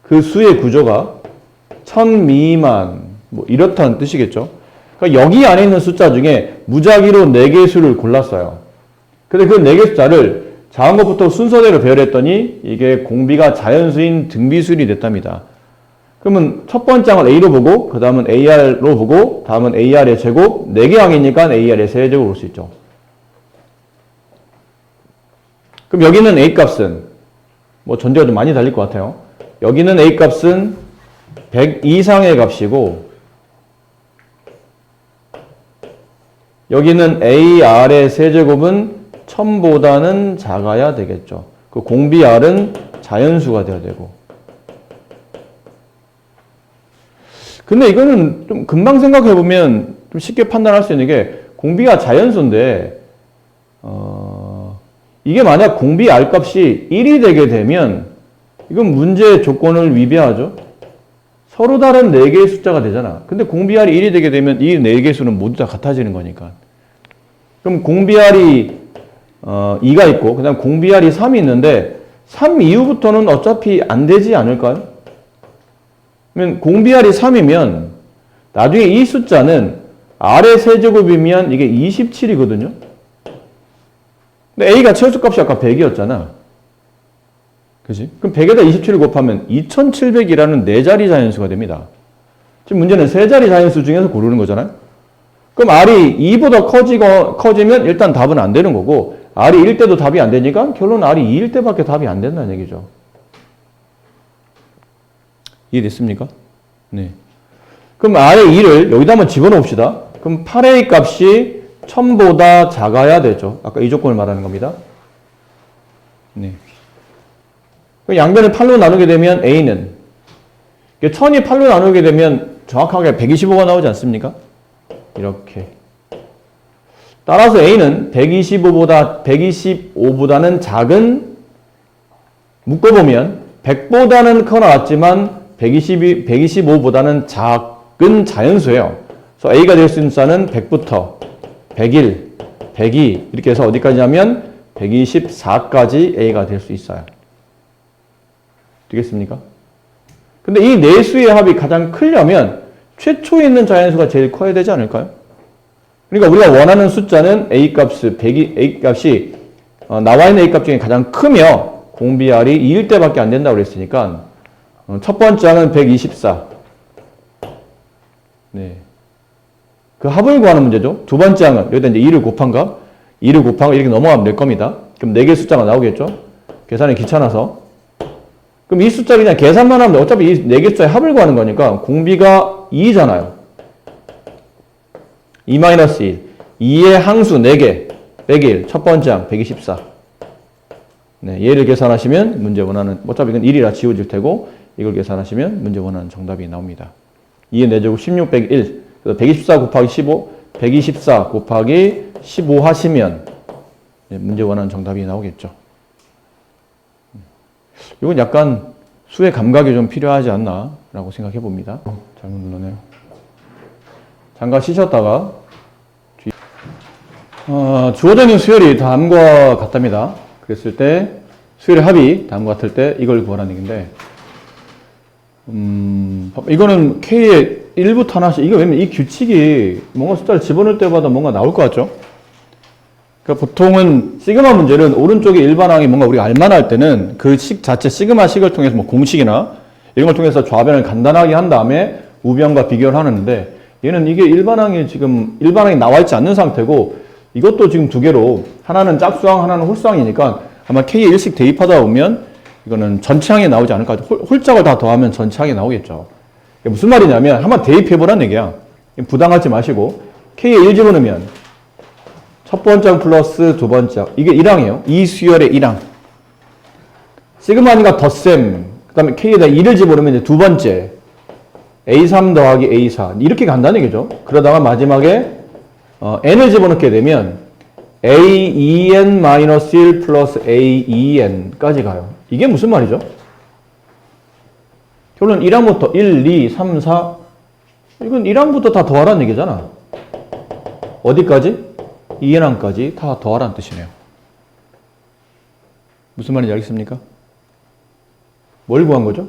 그 수의 구조가 1000 미만 뭐 이렇다는 뜻이겠죠. 그러니까 여기 안에 있는 숫자 중에 무작위로 4개의 수를 골랐어요. 근데 그 4개 숫자를 작은 것부터 순서대로 배열했더니 이게 공비가 자연수인 등비수열이 됐답니다. 그러면 첫 번째 항을 A로 보고 그 다음은 AR로 보고 다음은 AR의 제곱 4개 항이니까 AR의 세제곱으로 볼 수 있죠. 그럼 여기는 A 값은 뭐 전제가 좀 많이 달릴 것 같아요. 여기는 A 값은 100 이상의 값이고 여기는 AR의 세제곱은 1000보다는 작아야 되겠죠. 그 공비 R은 자연수가 되어야 되고. 근데 이거는 좀 금방 생각해보면 좀 쉽게 판단할 수 있는 게 공비가 자연수인데 이게 만약 공비 R 값이 1이 되게 되면 이건 문제의 조건을 위배하죠. 서로 다른 4개의 숫자가 되잖아. 근데 공비 R이 1이 되게 되면 이 4개의 수는 모두 다 같아지는 거니까. 그럼 공비 R이 2가 있고 그 다음 공비 R이 3이 있는데 3 이후부터는 어차피 안 되지 않을까요? 그러면 공비 R이 3이면 나중에 이 숫자는 R의 세제곱이면 이게 27이거든요. 근데 A가 최소값이 아까 100이었잖아. 그지? 그럼 100에다 27을 곱하면 2700이라는 4자리 자연수가 됩니다. 지금 문제는 3자리 자연수 중에서 고르는 거잖아요. 그럼 R이 2보다 커지면 일단 답은 안 되는 거고 R이 1일 때도 답이 안 되니까 결론 R이 2일 때밖에 답이 안 된다는 얘기죠. 이해됐습니까? 네. 그럼 R의 2를 여기다 한번 집어넣읍시다. 그럼 8A 값이 1000보다 작아야 되죠. 아까 이 조건을 말하는 겁니다. 네. 양변을 8로 나누게 되면 A는 1000이 8로 나누게 되면 정확하게 125가 나오지 않습니까? 이렇게. 따라서 A는 125보다는 작은 묶어보면 100보다는 커 나왔지만 125보다는 작은 자연수예요. 그래서 A가 될 수 있는 숫자는 100부터 101, 102 이렇게 해서 어디까지 하면 124까지 A가 될 수 있어요. 되겠습니까? 근데 이 네 수의 합이 가장 크려면 최초에 있는 자연수가 제일 커야 되지 않을까요? 그러니까 우리가 원하는 숫자는 A 값이 나와 있는 A 값 중에 가장 크며 공비 R이 2일 때밖에 안 된다고 그랬으니까 첫 번째 항은 124. 네. 그 합을 구하는 문제죠. 두 번째 항은 여기다 이제 2를 곱한 값, 2를 곱한 거 이렇게 넘어가면 될 겁니다. 그럼 4개 숫자가 나오겠죠? 계산이 귀찮아서. 그럼 이 숫자 그냥 계산만 하면 어차피 이 4개 숫자의 합을 구하는 거니까 공비가 2잖아요. 2-1. 2의 항수 4개, 101. 첫 번째 항 124. 네, 얘를 계산하시면 문제 원하는, 어차피 이건 1이라 지워질 테고 이걸 계산하시면 문제 원하는 정답이 나옵니다. 2의 4제곱 16, 101. 그래서 124 곱하기 15, 124 곱하기 15 하시면 네, 문제 원하는 정답이 나오겠죠. 이건 약간 수의 감각이 좀 필요하지 않나 라고 생각해 봅니다. 잘못 눌러네요. 잠깐 쉬셨다가 주어져 있는 수열이 다음과 같답니다. 그랬을 때 수열의 합이 다음과 같을 때 이걸 구하라는 얘기인데 이거는 K의 1부터 하나씩 이거 왜냐면 이 규칙이 뭔가 숫자를 집어넣을 때마다 뭔가 나올 것 같죠? 그러니까 보통은 시그마 문제는 오른쪽에 일반항이 뭔가 우리가 알만할 때는 그 식 자체 시그마 식을 통해서 뭐 공식이나 이런 걸 통해서 좌변을 간단하게 한 다음에 우변과 비교를 하는데 얘는 이게 일반항이 지금 일반항이 나와 있지 않는 상태고 이것도 지금 두 개로 하나는 짝수항 하나는 홀수항이니까 아마 K에 1씩 대입하다 보면 이거는 전체항이 나오지 않을까. 홀짝을 다 더하면 전체항이 나오겠죠. 무슨 말이냐면 한번 대입해보라는 얘기야. 부담하지 마시고 K에 1 집어넣으면 첫 번째 항 플러스 두 번째 항. 이게 1항이에요. 이 수열의 1항. 시그마니까 덧셈. 그 다음에 K에다 2를 집어넣으면 이제 두 번째. A3 더하기 A4. 이렇게 간다는 얘기죠. 그러다가 마지막에 N을 집어넣게 되면 A2N-1 플러스 A2N까지 가요. 이게 무슨 말이죠? 결론 1항부터 1, 2, 3, 4. 이건 1항부터 다 더하라는 얘기잖아. 어디까지? 2N항까지 다 더하라는 뜻이네요. 무슨 말인지 알겠습니까? 뭘 구한 거죠?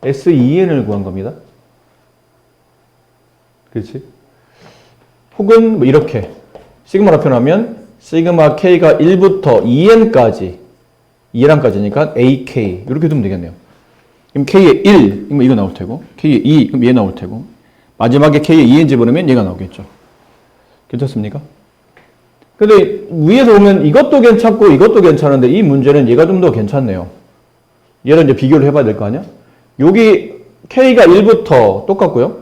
SEN을 구한 겁니다. 그렇지? 혹은 뭐 이렇게 시그마로 표현하면 시그마 K가 1부터 2N까지 2N까지니까 AK 이렇게 두면 되겠네요. 그럼 K의 1, 이거 나올 테고 K의 2, 그럼 얘 나올 테고 마지막에 K의 2N 집어넣으면 얘가 나오겠죠. 괜찮습니까? 근데 위에서 보면 이것도 괜찮고 이것도 괜찮은데 이 문제는 얘가 좀 더 괜찮네요. 얘를 이제 비교를 해봐야 될 거 아니야? 여기 K가 1부터 똑같고요.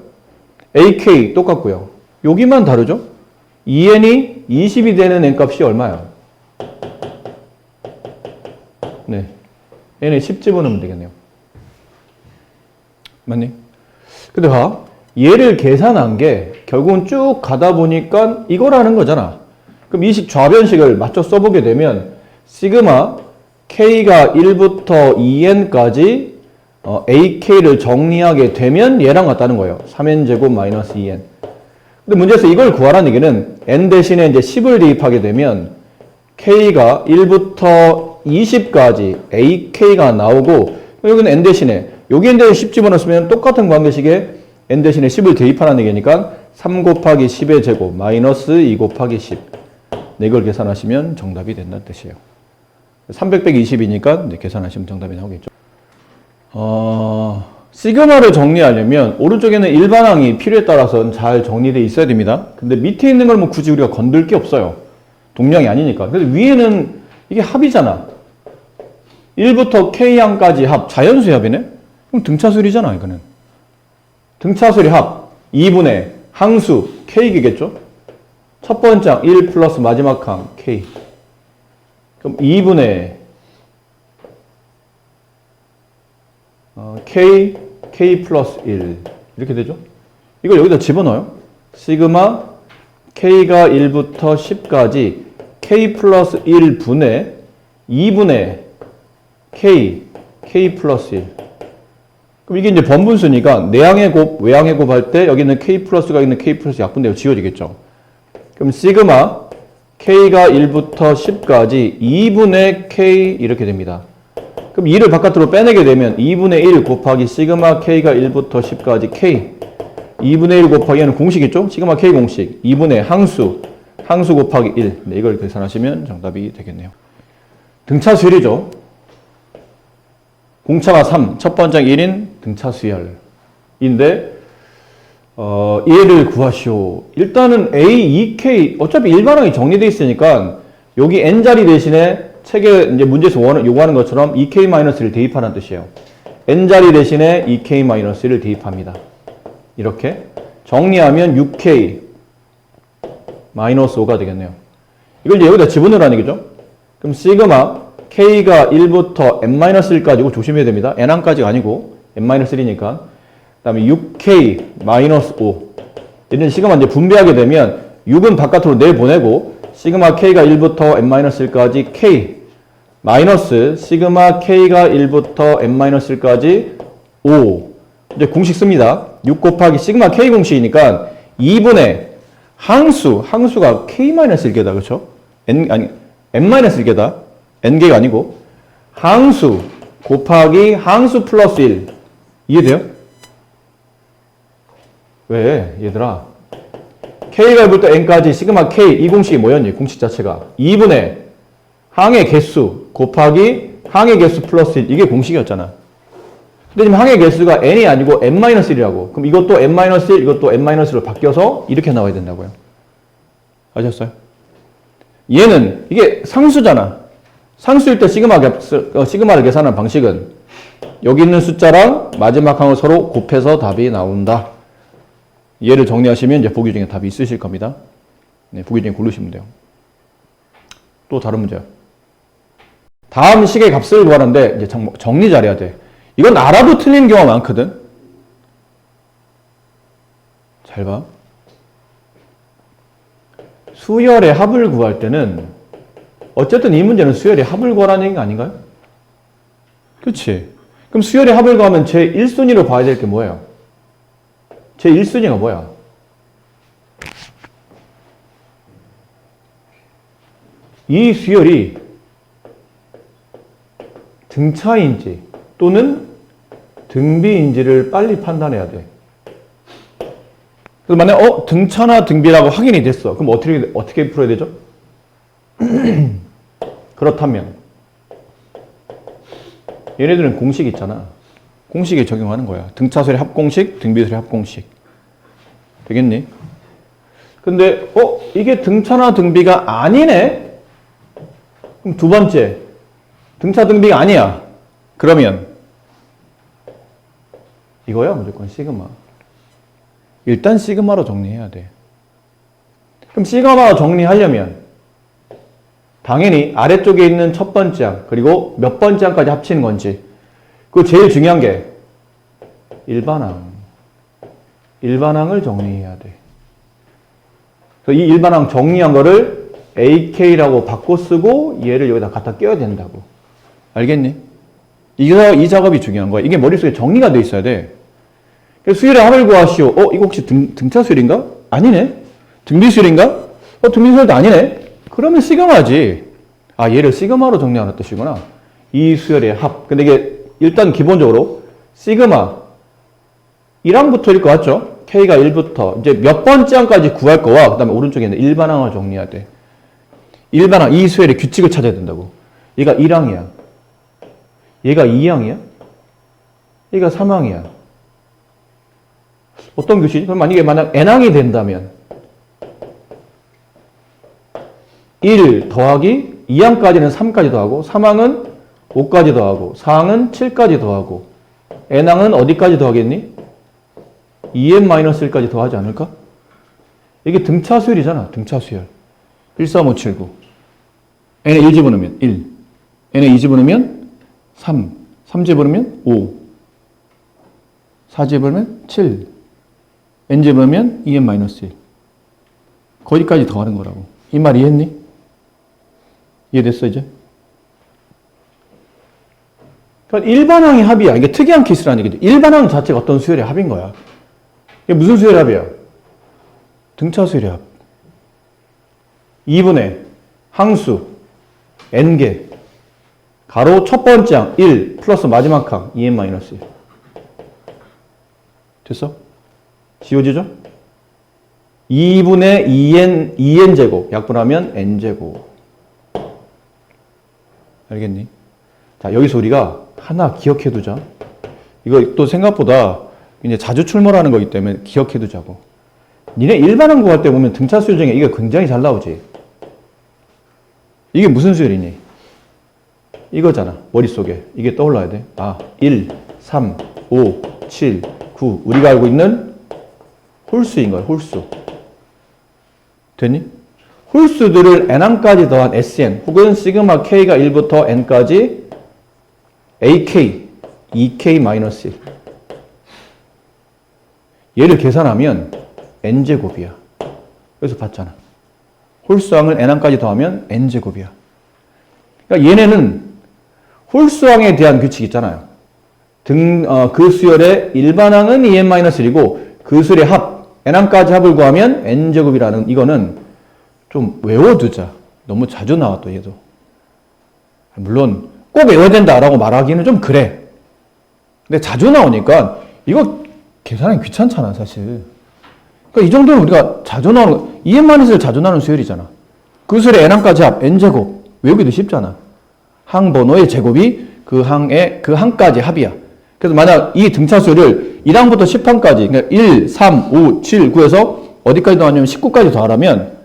AK 똑같고요. 여기만 다르죠? 2N이 20이 되는 N값이 얼마야? 네. N에 10 집어넣으면 되겠네요. 맞니? 근데 봐. 얘를 계산한 게 결국은 쭉 가다 보니까 이거라는 거잖아. 그럼 이 좌변식을 맞춰 써보게 되면 시그마 K가 1부터 2N까지 AK를 정리하게 되면 얘랑 같다는 거예요. 3N제곱 마이너스 2N. 근데 문제에서 이걸 구하라는 얘기는 N 대신에 이제 10을 대입하게 되면 K가 1부터 20까지 AK가 나오고 여기는 N 대신에 여기 N 대신에 10 집어넣으면 똑같은 관계식에 N 대신에 10을 대입하라는 얘기니까 3 곱하기 10의 제곱 마이너스 2 곱하기 10 이걸 계산하시면 정답이 된다는 뜻이에요. 300 빼기 20이니까 이제 계산하시면 정답이 나오겠죠. 시그마를 정리하려면 오른쪽에는 일반항이 필요에 따라서는 잘 정리되어 있어야 됩니다. 근데 밑에 있는 걸 뭐 굳이 우리가 건들 게 없어요. 동량이 아니니까. 근데 위에는 이게 합이잖아. 1부터 K항까지 합, 자연수 합이네? 그럼 등차수열이잖아, 이거는. 등차수열 합, 2분의 항수, K이겠죠? 첫 번째 항, 1 플러스 마지막 항, K. 그럼 2분의 K 플러스 1. 이렇게 되죠? 이걸 여기다 집어넣어요. 시그마 K가 1부터 10까지 K 플러스 1분의 2분의 K 플러스 1. 그럼 이게 이제 번분수니까 내항의 곱, 외항의 곱 할 때 여기는 K 플러스가 있는 K 플러스 약분되고 지워지겠죠. 그럼 시그마 K가 1부터 10까지 2분의 K 이렇게 됩니다. 그럼 2를 바깥으로 빼내게 되면 2분의 1 곱하기 시그마 K가 1부터 10까지 K 2분의 1 곱하기 얘는 공식 있죠? 시그마 K 공식 2분의 항수 곱하기 1 네, 이걸 계산하시면 정답이 되겠네요. 등차 수열이죠. 공차가 3, 첫 번째 1인 등차 수열인데 얘를 구하시오. 일단은 A, 2K 어차피 일반항이 정리되어 있으니까 여기 N자리 대신에 책에 이제 문제에서 요구하는 것처럼 2K-를 대입하라는 뜻이에요. N자리 대신에 2K-를 대입합니다. 이렇게 정리하면 6K 마이너스 5가 되겠네요. 이걸 이제 여기다 집어넣으라는 얘기죠. 그럼 시그마 K가 1부터 N-1까지 이거 조심해야 됩니다. N항까지가 아니고 N-1이니까 그 다음에 6K 마이너스 5 이런 시그마 이제 분배하게 되면 6은 바깥으로 내보내고 시그마 K가 1부터 N-1까지 K 마이너스 시그마 K가 1부터 N-1까지 5 이제 공식 씁니다. 6 곱하기 시그마 K 공식이니까 2분의 항수가 K-1개다. 그렇죠? N-1개다. N개가 아니고 항수 곱하기 항수 플러스 1 이해돼요? 왜? 얘들아 K가 1부터 N까지 시그마 K 이 공식이 뭐였니? 공식 자체가 2분의 항의 개수 곱하기 항의 개수 플러스 1 이게 공식이었잖아. 근데 지금 항의 개수가 N이 아니고 N-1이라고. 그럼 이것도 N-1 이것도 N-1로 바뀌어서 이렇게 나와야 된다고요. 아셨어요? 얘는 이게 상수잖아. 상수일 때 시그마를 계산하는 방식은 여기 있는 숫자랑 마지막 항을 서로 곱해서 답이 나온다. 얘를 정리하시면 이제 보기 중에 답이 있으실 겁니다. 네, 보기 중에 고르시면 돼요. 또 다른 문제요. 다음 식의 값을 구하는데 이제 정리 잘해야 돼. 이건 알아도 틀리는 경우가 많거든. 잘 봐. 수열의 합을 구할 때는 어쨌든 이 문제는 수열의 합을 구하라는 얘기가 아닌가요? 그렇지. 그럼 수열의 합을 구하면 제 1순위로 봐야 될 게 뭐예요? 제 1순위가 뭐야? 이 수열이 등차인지 또는 등비인지를 빨리 판단해야 돼. 그래서 만약에 등차나 등비라고 확인이 됐어. 그럼 어떻게 풀어야 되죠? 그렇다면 얘네들은 공식 있잖아. 공식에 적용하는 거야. 등차수의 합공식, 등비수의 합공식. 되겠니? 근데 이게 등차나 등비가 아니네? 그럼 두 번째, 등차 등비가 아니야. 그러면 이거야 무조건 시그마. 일단 시그마로 정리해야 돼. 그럼 시그마로 정리하려면 당연히 아래쪽에 있는 첫 번째 항 그리고 몇 번째 항까지 합치는 건지, 그리고 제일 중요한 게 일반항. 일반항을 정리해야 돼. 그래서 이 일반항 정리한 거를 AK라고 바꿔 쓰고 얘를 여기다 갖다 껴야 된다고. 알겠니? 이 작업이 중요한 거야. 이게 머릿속에 정리가 돼 있어야 돼. 그래서 수열의 합을 구하시오. 이거 혹시 등차 수열인가? 아니네. 등비 수열인가? 등비 수열도 아니네. 그러면 시그마지. 얘를 시그마로 정리하는 뜻이구나. 이 수열의 합. 근데 이게 일단 기본적으로 시그마 1항부터 일 것 같죠? K가 1부터 이제 몇 번째 항까지 구할 거와 그 다음에 오른쪽에 있는 일반항을 정리해야 돼. 일반항, 이 수열의 규칙을 찾아야 된다고. 얘가 1항이야. 얘가 2항이야? 얘가 3항이야. 어떤 규칙이지? 그럼 만약 n항이 된다면 1 더하기 2항까지는 3까지 더하고 3항은 5까지 더하고 4항은 7까지 더하고 n항은 어디까지 더하겠니? 2n-1까지 더하지 않을까? 이게 등차수열이잖아. 등차수열. 1, 3, 5, 7, 9. n에 1 집어넣으면 1. n에 2 집어넣으면 3. 3 집어넣으면 5. 4 집어넣으면 7. n 집어넣으면 2n-1. 거기까지 더하는 거라고. 이 말 이해했니? 이해됐어 이제? 그러니까 일반항의 합이야. 이게 특이한 케이스라는 얘기죠. 일반항 자체가 어떤 수열의 합인 거야. 이게 무슨 수열의 합이야? 등차 수열의 합. 2분의 항수 n개 가로 첫 번째 항 1 플러스 마지막 항 2n-1. 됐어? 지워지죠? 2분의 2n 제곱 약분하면 n제곱. 알겠니? 자, 여기서 우리가 하나 기억해 두자. 이거 또 생각보다 이제 자주 출몰하는 거기 때문에 기억해 두자고. 니네 일반항 구할 때 보면 등차 수열 중에 이게 굉장히 잘 나오지. 이게 무슨 수열이니? 이거잖아. 머릿속에. 이게 떠올라야 돼. 1, 3, 5, 7, 9. 우리가 알고 있는 홀수인 거야. 홀수. 됐니? 홀수들을 n항까지 더한 SN 혹은 시그마 K가 1부터 n까지 AK, 2K-1. 얘를 계산하면 n제곱이야. 그래서 봤잖아. 홀수항을 n항까지 더하면 n제곱이야. 그러니까 얘네는 홀수항에 대한 규칙 있잖아요. 그 수열의 일반항은 2n-1이고 그 수열의 합, n항까지 합을 구하면 n제곱이라는 이거는 좀 외워두자. 너무 자주 나와 또 얘도. 물론 꼭 외워야 된다라고 말하기는 좀 그래. 근데 자주 나오니까 이거 계산하기 귀찮잖아 사실. 그러니까 이 정도는 우리가 자주 나오는 2n-1을 자주 나오는 수열이잖아. 그 수열의 n항까지 합 n제곱 외우기도 쉽잖아. 항 번호의 제곱이 그 항까지 합이야. 그래서 만약 이 등차 수열을 1항부터 10항까지 그러니까 1, 3, 5, 7, 9에서 어디까지 더하냐면 19까지 더하라면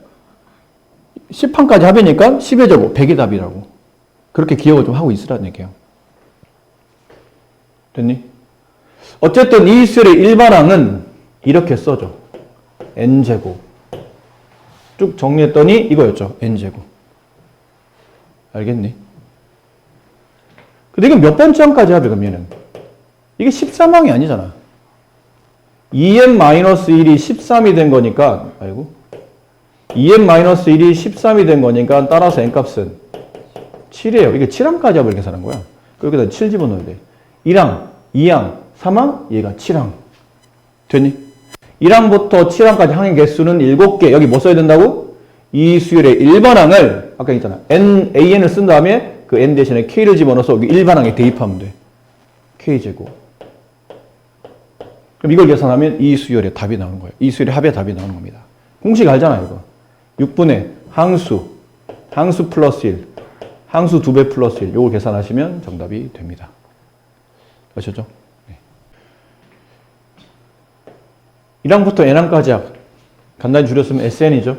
10항까지 합이니까 10의 제곱 100의 답이라고. 그렇게 기억을 좀 하고 있으라는 얘기야. 됐니? 어쨌든 이 수열의 일반항은 이렇게 써줘. n제곱. 쭉 정리했더니 이거였죠. n제곱. 알겠니? 근데 이건 몇 번째 항까지 합이 그러면은? 이게 13항이 아니잖아. 2n-1이 13이 된 거니까, 2n-1이 13이 된 거니까 따라서 n값은 7이에요. 이게 7항까지 합을 계산한 거야. 여기다 7 집어넣어야 돼. 1항, 2항, 3항, 얘가 7항. 됐니? 1항부터 7항까지 항의 개수는 7개. 여기 뭐 써야 된다고? 이 수열의 일반항을, 아까 있잖아. an을 쓴 다음에 그 n 대신에 k를 집어넣어서 여기 일반항에 대입하면 돼. K제곱. 그럼 이걸 계산하면 이 수열의 답이 나오는 거예요. 이 수열의 합의 답이 나오는 겁니다. 공식 알잖아요, 이거. 6분의 항수 플러스 1, 항수 2배 플러스 1, 요걸 계산하시면 정답이 됩니다. 아셨죠? 네. 1항부터 n항까지 간단히 줄였으면 SN이죠.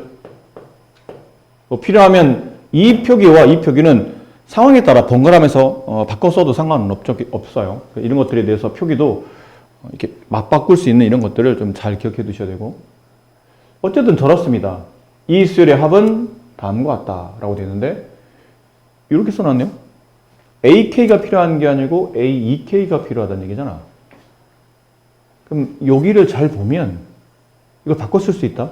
뭐 필요하면 이 표기와 이 표기는 상황에 따라 번갈아가면서 바꿔 써도 상관은 없어요. 이런 것들에 대해서 표기도 이렇게 막 바꿀 수 있는 이런 것들을 좀 잘 기억해 두셔야 되고, 어쨌든 저렇습니다. 이 수열의 합은 다음과 같다라고 되는데 이렇게 써놨네요. AK가 필요한 게 아니고 AEK가 필요하다는 얘기잖아. 그럼 여기를 잘 보면 이걸 바꿔 쓸 수 있다.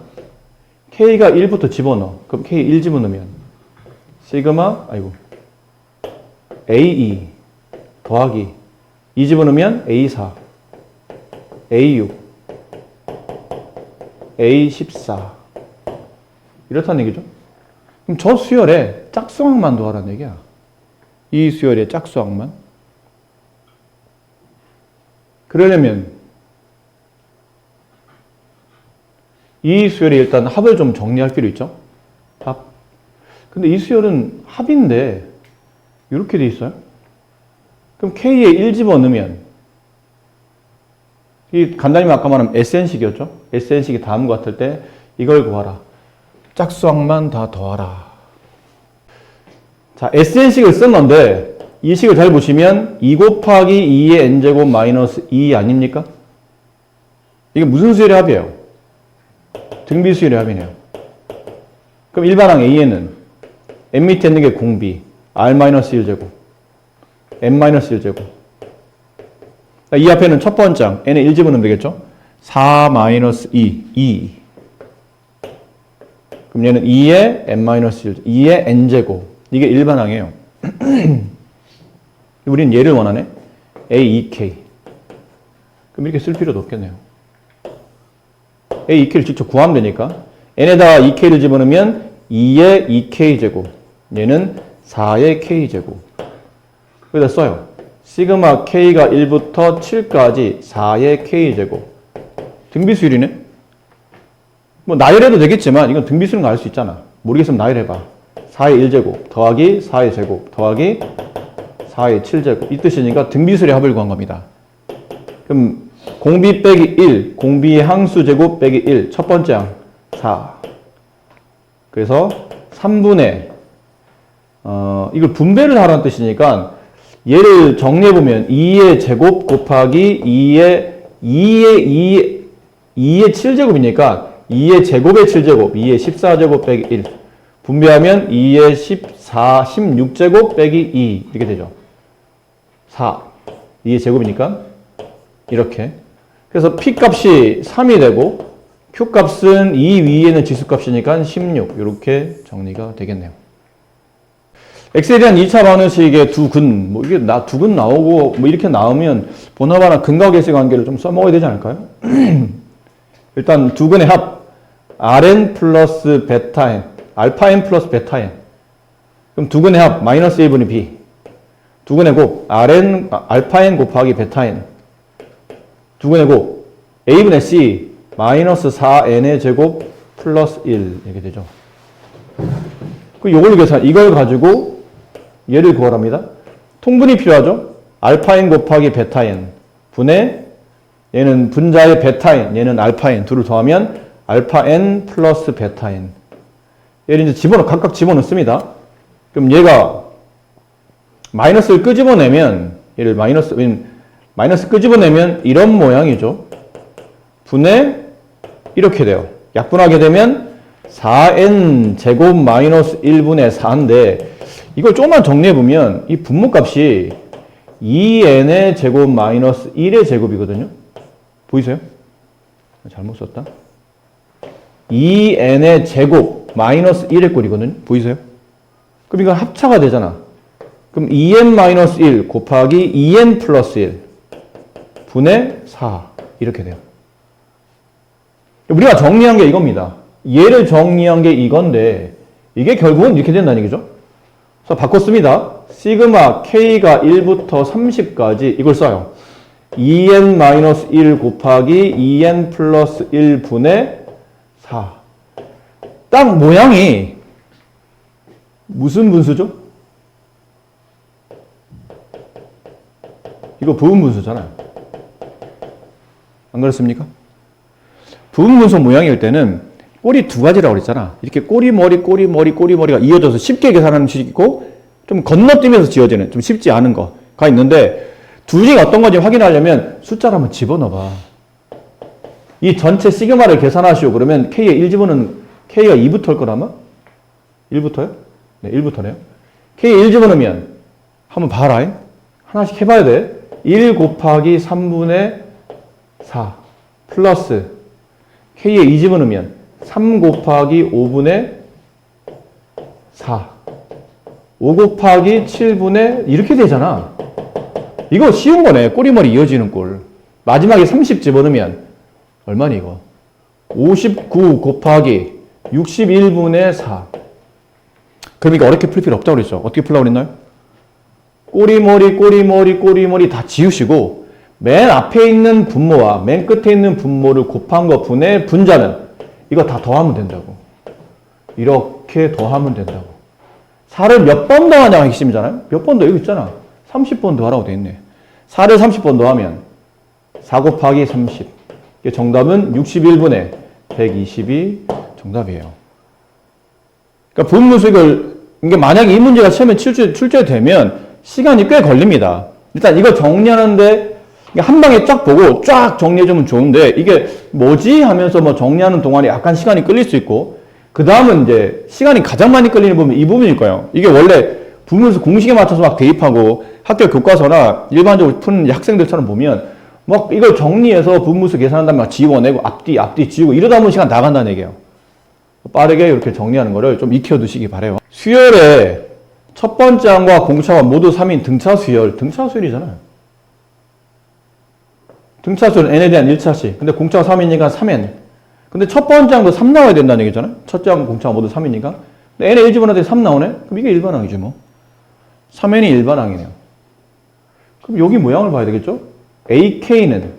K가 1부터 집어넣어. 그럼 K 1 집어넣으면 시그마 AE 더하기 2 집어넣으면 A4 A6 A14 이렇다는 얘기죠. 그럼 저 수열에 짝수항만 더하라는 얘기야. 이 수열의 짝수항만. 그러려면 이 수열에 일단 합을 좀 정리할 필요 있죠. 합. 근데 이 수열은 합인데 이렇게 돼 있어요. 그럼 K에 1 집어넣으면 이 간단히 아까 말한 SN식이었죠. SN식이 다음과 같을 때 이걸 구하라. 짝수항만 다 더하라. 자, SN식을 쓴 건데 이 식을 잘 보시면 2 곱하기 2의 n제곱 마이너스 2 아닙니까? 이게 무슨 수열의 합이에요? 등비수열의 합이네요. 그럼 일반항 A에는 n 밑에 있는 게 공비 R-1제곱 n-1제곱. 이 앞에는 첫 번째 항 n에 1 집어넣으면 되겠죠? 4-2 그럼 얘는 2의 n-1 2의 n제곱. 이게 일반항이에요. 우리는 얘를 원하네. AEK. 그럼 이렇게 쓸 필요도 없겠네요. AEK를 직접 구하면 되니까 n에다가 EK를 집어넣으면 2의 2K제곱. 얘는 4의 K제곱. 여기다 써요. 시그마 K가 1부터 7까지 4의 K제곱. 등비수열이네? 뭐 나열해도 되겠지만 이건 등비수열인 거 알 수 있잖아. 모르겠으면 나열해봐. 4의 1제곱 더하기 4의 제곱 더하기 4의 7제곱. 이 뜻이니까 등비수열의 합을 구한 겁니다. 그럼 공비 빼기 1, 공비의 항수 제곱 빼기 1, 첫 번째 항 4. 그래서 3분의 이걸 분배를 하라는 뜻이니까 얘를 정리해보면 2의 제곱 곱하기 2의 7제곱이니까 2의 제곱의 7제곱, 2의 14제곱 빼기 1. 분배하면 2의 16제곱 빼기 2 이렇게 되죠. 4. 2의 제곱이니까 이렇게. 그래서 P값이 3이 되고 Q값은 2 위에는 지수값이니까 16 이렇게 정리가 되겠네요. X에 대한 2차 방정식의 두 근, 뭐 이게 두 근 나오고 뭐 이렇게 나오면 본합하나 근과 계수 관계를 좀 써먹어야 되지 않을까요? 일단 두 근의 합 Rn 플러스 베타 n, 알파 n 플러스 베타 n. 그럼 두 근의 합 마이너스 1분의 b. 두 근의 곱 Rn 알파 n 곱하기 베타 n. 두 근의 곱 a분의 c 마이너스 4n의 제곱 플러스 1 이렇게 되죠. 그 요걸로 계산 이걸 가지고 얘를 구하랍니다. 통분이 필요하죠. 알파 n 곱하기 베타 n 분의 얘는 분자의 베타 n, 얘는 알파 n 둘을 더하면 알파 n 플러스 베타 n. 얘를 이제 각각 집어넣습니다. 그럼 얘가 마이너스를 끄집어내면 얘를 마이너스 끄집어내면 이런 모양이죠. 분의 이렇게 돼요. 약분하게 되면 4n 제곱 마이너스 1분의 4인데 이걸 조금만 정리해보면 이 분모값이 2n의 제곱 마이너스 1의 제곱이거든요. 보이세요? 잘못 썼다. 2n의 제곱 마이너스 1의 꼴이거든요. 보이세요? 그럼 이거 합차가 되잖아. 그럼 2n 마이너스 1 곱하기 2n 플러스 1 분의 4 이렇게 돼요. 우리가 정리한 게 이겁니다. 얘를 정리한 게 이건데 이게 결국은 이렇게 된다는 얘기죠. 그래서 바꿨습니다. 시그마 K가 1부터 30까지 이걸 써요. 2n-1 곱하기 2n 플러스 1분의 4. 딱 모양이 무슨 분수죠? 이거 부분분수잖아요. 안 그렇습니까? 부분분수 모양일 때는 꼬리 두 가지라고 그랬잖아. 이렇게 꼬리머리가 이어져서 쉽게 계산하는 식이 있고 좀 건너뛰면서 지어지는 좀 쉽지 않은 거가 있는데 둘 중에 어떤 건지 확인하려면 숫자를 한번 집어넣어봐. 이 전체 시그마를 계산하시오. 그러면 K에 1 집어넣으면 K가 2부터일 거라마? 1부터요? 네, 1부터네요. K에 1 집어넣으면 한번 봐라. 하나씩 해봐야 돼. 1 곱하기 3분의 4 플러스 K에 2 집어넣으면 3 곱하기 5분의 4 5 곱하기 7분의 이렇게 되잖아. 이거 쉬운 거네. 꼬리머리 이어지는 꼴. 마지막에 30 집어넣으면 얼마니 이거? 59 곱하기 61분의 4. 그럼 이거 어렵게 풀 필요 없다고 그랬죠. 어떻게 풀라고 그랬나요? 꼬리머리 다 지우시고 맨 앞에 있는 분모와 맨 끝에 있는 분모를 곱한 거 분의 분자는 이거 다 더하면 된다고. 이렇게 더하면 된다고. 4를 몇 번 더하냐가 핵심이잖아요. 몇 번 더 여기 있잖아. 30번 더하라고 돼 있네. 4를 30번 더하면 4 곱하기 30. 정답은 61분의 120이 정답이에요. 그러니까 분분수 이게 만약에 이 문제가 시험에 출제되면 시간이 꽤 걸립니다. 일단 이거 정리하는데 한 방에 쫙 보고 쫙 정리해주면 좋은데 이게 뭐지 하면서 뭐 정리하는 동안에 약간 시간이 끌릴 수 있고 그 다음은 이제 시간이 가장 많이 끌리는 부분이 이 부분일 거예요. 이게 원래 분분수 공식에 맞춰서 막 대입하고 학교 교과서나 일반적으로 푸는 학생들처럼 보면 막 이걸 정리해서 분분수 계산한 다음에 막 지워내고 앞뒤 지우고 이러다 보면 시간 나간다는 얘기예요. 빠르게 이렇게 정리하는 거를 좀 익혀두시기 바래요. 수열의 첫 번째 항과 공차가 모두 3인 등차수열이잖아요. 등차수열은 n에 대한 1차식. 근데 공차가 3이니까 3n. 근데 첫 번째 항도 3 나와야 된다는 얘기잖아요. 첫째 항 공차가 모두 3이니까. 근데 n에 1 집어넣을 때 3 나오네? 그럼 이게 일반항이지 뭐. 3n이 일반항이네요. 그럼 여기 모양을 봐야 되겠죠? ak는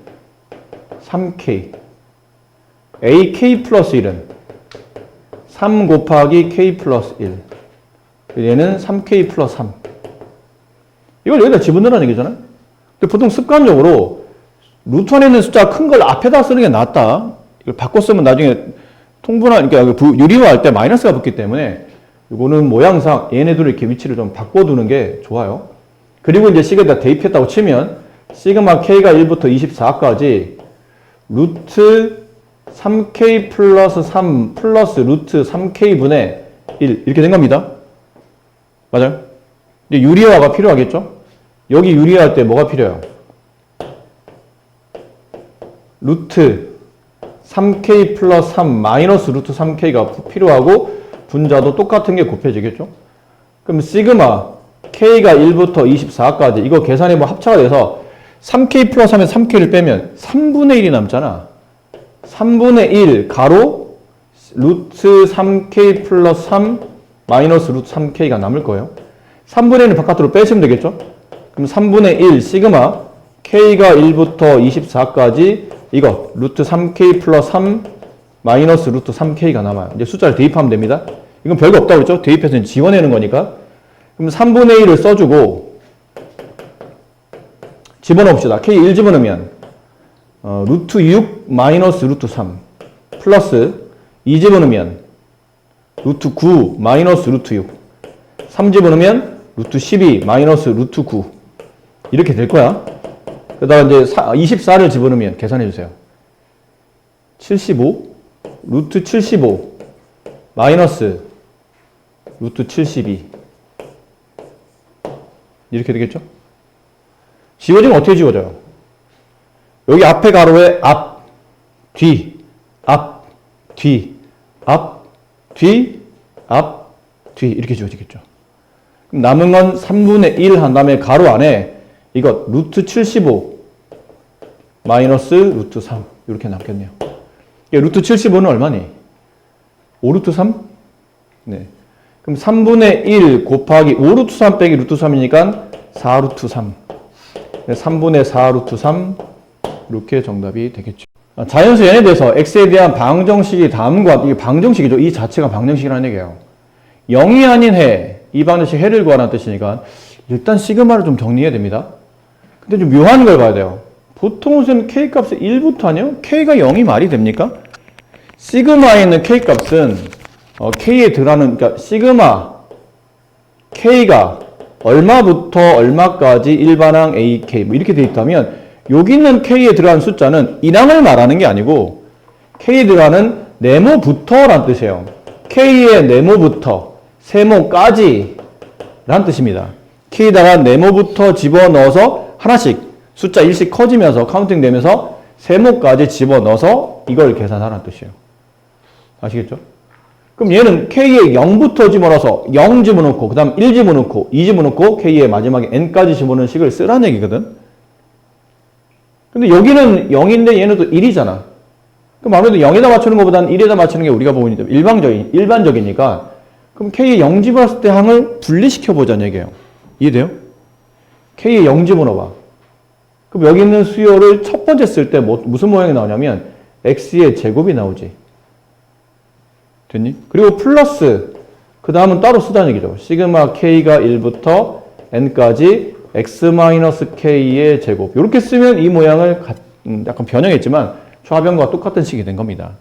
3k. ak 플러스 1은 3 곱하기 k 플러스 1. 얘는 3k 플러스 3. 이걸 여기다 집어넣으라는 얘기잖아요. 근데 보통 습관적으로 루트 안에 있는 숫자 큰 걸 앞에다 쓰는 게 낫다. 이걸 바꿔 쓰면 나중에 그러니까 유리화할 때 마이너스가 붙기 때문에 이거는 모양상 얘네들 이렇게 위치를 좀 바꿔두는 게 좋아요. 그리고 이제 시계에다 대입했다고 치면 시그마 k가 1부터 24까지 루트 3k 플러스 3 플러스 루트 3k분의 1 이렇게 된 겁니다. 맞아요? 이제 유리화가 필요하겠죠? 여기 유리화할 때 뭐가 필요해요? 루트 3k 플러스 3 마이너스 루트 3k가 필요하고 분자도 똑같은 게 곱해지겠죠? 그럼 시그마 k가 1부터 24까지 이거 계산해보면 합차가 돼서 3k 플러스 하면 3k를 빼면 3분의 1이 남잖아. 3분의 1 가로 루트 3k 플러스 3 마이너스 루트 3k가 남을 거예요. 3분의 1을 바깥으로 빼시면 되겠죠? 그럼 3분의 1 시그마 k가 1부터 24까지 이거 루트 3k 플러스 3 마이너스 루트 3k가 남아요. 이제 숫자를 대입하면 됩니다. 이건 별거 없다고 그랬죠? 대입해서 지워내는 거니까. 그럼 3분의 1을 써주고 집어넣읍시다. k 1 집어넣으면 루트 6 마이너스 루트 3 플러스 2 집어넣으면 루트 9 마이너스 루트 6 3 집어넣으면 루트 12 마이너스 루트 9 이렇게 될 거야. 그러다가 이제 24를 집어넣으면 계산해 주세요. 75 루트 75 마이너스 루트 72 이렇게 되겠죠? 지워지면 어떻게 지워져요? 여기 앞에 가로에 앞, 뒤, 앞, 뒤, 앞, 뒤, 앞, 뒤 이렇게 지워지겠죠. 그럼 남은 건 3분의 1 한 다음에 가로 안에 이것 루트 75 마이너스 루트 3 이렇게 남겠네요. 루트 75는 얼마니? 5루트 3? 네. 그럼 3분의 1 곱하기 5루트 3 빼기 루트 3이니까 4루트 3. 3분의 4 루트 3 이렇게 정답이 되겠죠. 자연수 n에 대해서 x에 대한 방정식이 다음과 이게 방정식이죠. 이 자체가 방정식이라는 얘기예요. 0이 아닌 해, 이 방정식 해를 구하라는 뜻이니까 일단 시그마를 좀 정리해야 됩니다. 근데 좀 묘한 걸 봐야 돼요. 보통 선생님 k 값을 1부터 하냐? k가 0이 말이 됩니까? 시그마에 있는 k 값은 k에 들어가는 그러니까 시그마 k가 얼마부터 얼마까지 일반항 AK 뭐 이렇게 돼 있다면 여기 있는 K에 들어가는 숫자는 인항을 말하는 게 아니고 K에 들어가는 네모부터란 뜻이에요. K의 네모부터 세모까지 란 뜻입니다. K에다가 네모부터 집어넣어서 하나씩 숫자 1씩 커지면서 카운팅 되면서 세모까지 집어넣어서 이걸 계산하라는 뜻이에요. 아시겠죠? 그럼 얘는 K에 0부터 집어넣어서 0 집어넣고 그 다음 1 집어넣고 2 집어넣고 K에 마지막에 N까지 집어넣는 식을 쓰라는 얘기거든. 근데 여기는 0인데 얘는 또 1이잖아. 그럼 아무래도 0에다 맞추는 것보다는 1에다 맞추는 게 우리가 보는 일반적이니까 그럼 K에 0 집어넣었을 때 항을 분리시켜 보자는 얘기예요. 이해돼요? K에 0 집어넣어봐. 그럼 여기 있는 수열을 첫 번째 쓸 때 무슨 모양이 나오냐면 X의 제곱이 나오지. 됐니? 그리고 플러스 그 다음은 따로 쓰자는 얘기죠. 시그마 K가 1부터 N까지 X-K의 제곱 이렇게 쓰면 이 모양을 약간 변형했지만 좌변과 똑같은 식이 된 겁니다.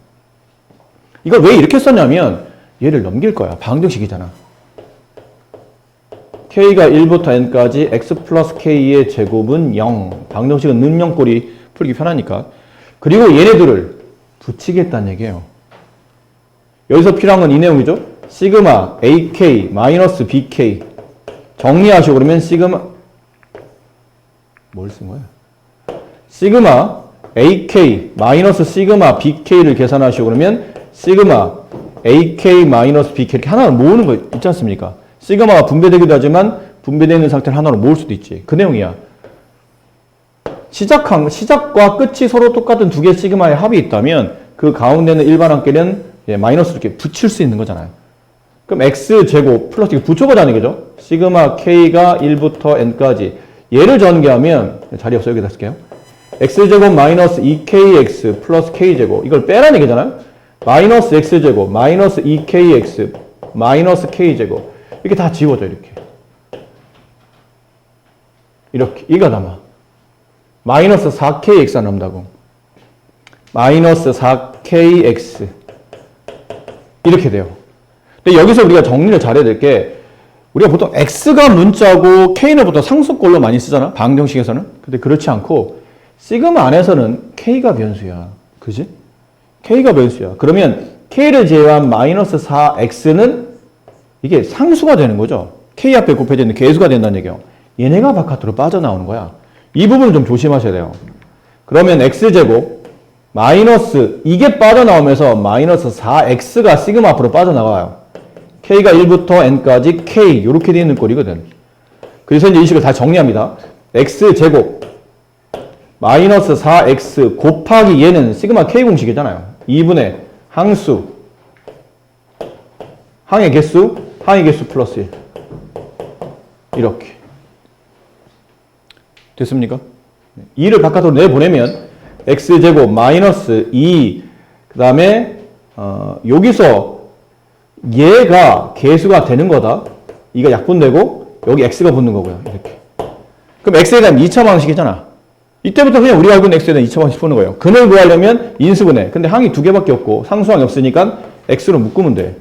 이걸 왜 이렇게 썼냐면 얘를 넘길 거야. 방정식이잖아. K가 1부터 N까지 X 플러스 K의 제곱은 0. 방정식은 능령꼴이 풀기 편하니까. 그리고 얘네들을 붙이겠다는 얘기예요. 여기서 필요한 건 이 내용이죠. 시그마 AK 마이너스 BK 정리하시고 그러면 시그마 뭘 쓴 거야? 시그마 AK 마이너스 시그마 BK를 계산하시고 그러면 시그마 AK 마이너스 BK 이렇게 하나로 모으는 거 있지 않습니까? 시그마가 분배되기도 하지만 분배되어 있는 상태를 하나로 모을 수도 있지. 그 내용이야. 시작과 끝이 서로 똑같은 두 개의 시그마의 합이 있다면 그 가운데는 일반항끼리는 마이너스 이렇게 붙일 수 있는 거잖아요. 그럼 X제곱 플러스 이렇게 붙여보자는 얘기죠. 시그마 K가 1부터 N까지 얘를 전개하면 자리 없어 여기다 쓸게요. X제곱 마이너스 2KX 플러스 K제곱 이걸 빼라는 얘기잖아요. 마이너스 X제곱 마이너스 2KX 마이너스 K제곱 이렇게 다 지워져 이렇게 이거 남아. 마이너스 4KX가 남다고. 마이너스 4KX 이렇게 돼요. 근데 여기서 우리가 정리를 잘해야 될 게 우리가 보통 X가 문자고 K는 보통 상수꼴로 많이 쓰잖아. 방정식에서는. 근데 그렇지 않고 시그마 안에서는 K가 변수야. 그지? K가 변수야. 그러면 K를 제외한 마이너스 4X는 이게 상수가 되는 거죠. K 앞에 곱해져 있는 개수가 된다는 얘기예요. 얘네가 바깥으로 빠져나오는 거야. 이 부분을 좀 조심하셔야 돼요. 그러면 X제곱 마이너스 이게 빠져나오면서 마이너스 4X가 시그마 앞으로 빠져나가요. K가 1부터 N까지 K 이렇게 되어 있는 꼴이거든. 그래서 이제 이 식을 다 정리합니다. X제곱 마이너스 4X 곱하기 얘는 시그마 K 공식이잖아요. 2분의 항수 항의 개수 플러스 1 이렇게 됐습니까? 2를 바깥으로 내보내면 X제곱 마이너스 2 그 다음에 여기서 얘가 개수가 되는 거다. 이가 약분되고 여기 X가 붙는 거고요. 이렇게. 그럼 X에 대한 2차 방식이잖아. 이때부터 그냥 우리가 알고 있는 X에 대한 2차 방식 푸는 거예요. 근을 구하려면 인수분해. 근데 항이 두 개밖에 없고 상수항이 없으니까 X로 묶으면 돼.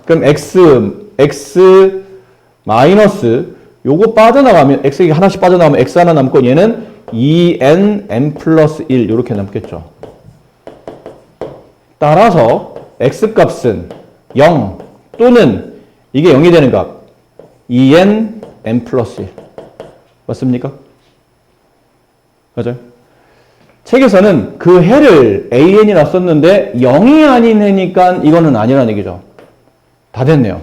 그럼 X 마이너스 요거 빠져나가면 X가 하나씩 빠져나가면 X 하나 남고 얘는 2n n 플러스 1 이렇게 남겠죠. 따라서 X 값은 0 또는 이게 0이 되는 값 2n n 플러스 1 맞습니까? 맞아요? 책에서는 그 해를 an이라 썼는데 0이 아닌 해니까 이거는 아니라는 얘기죠. 다 됐네요.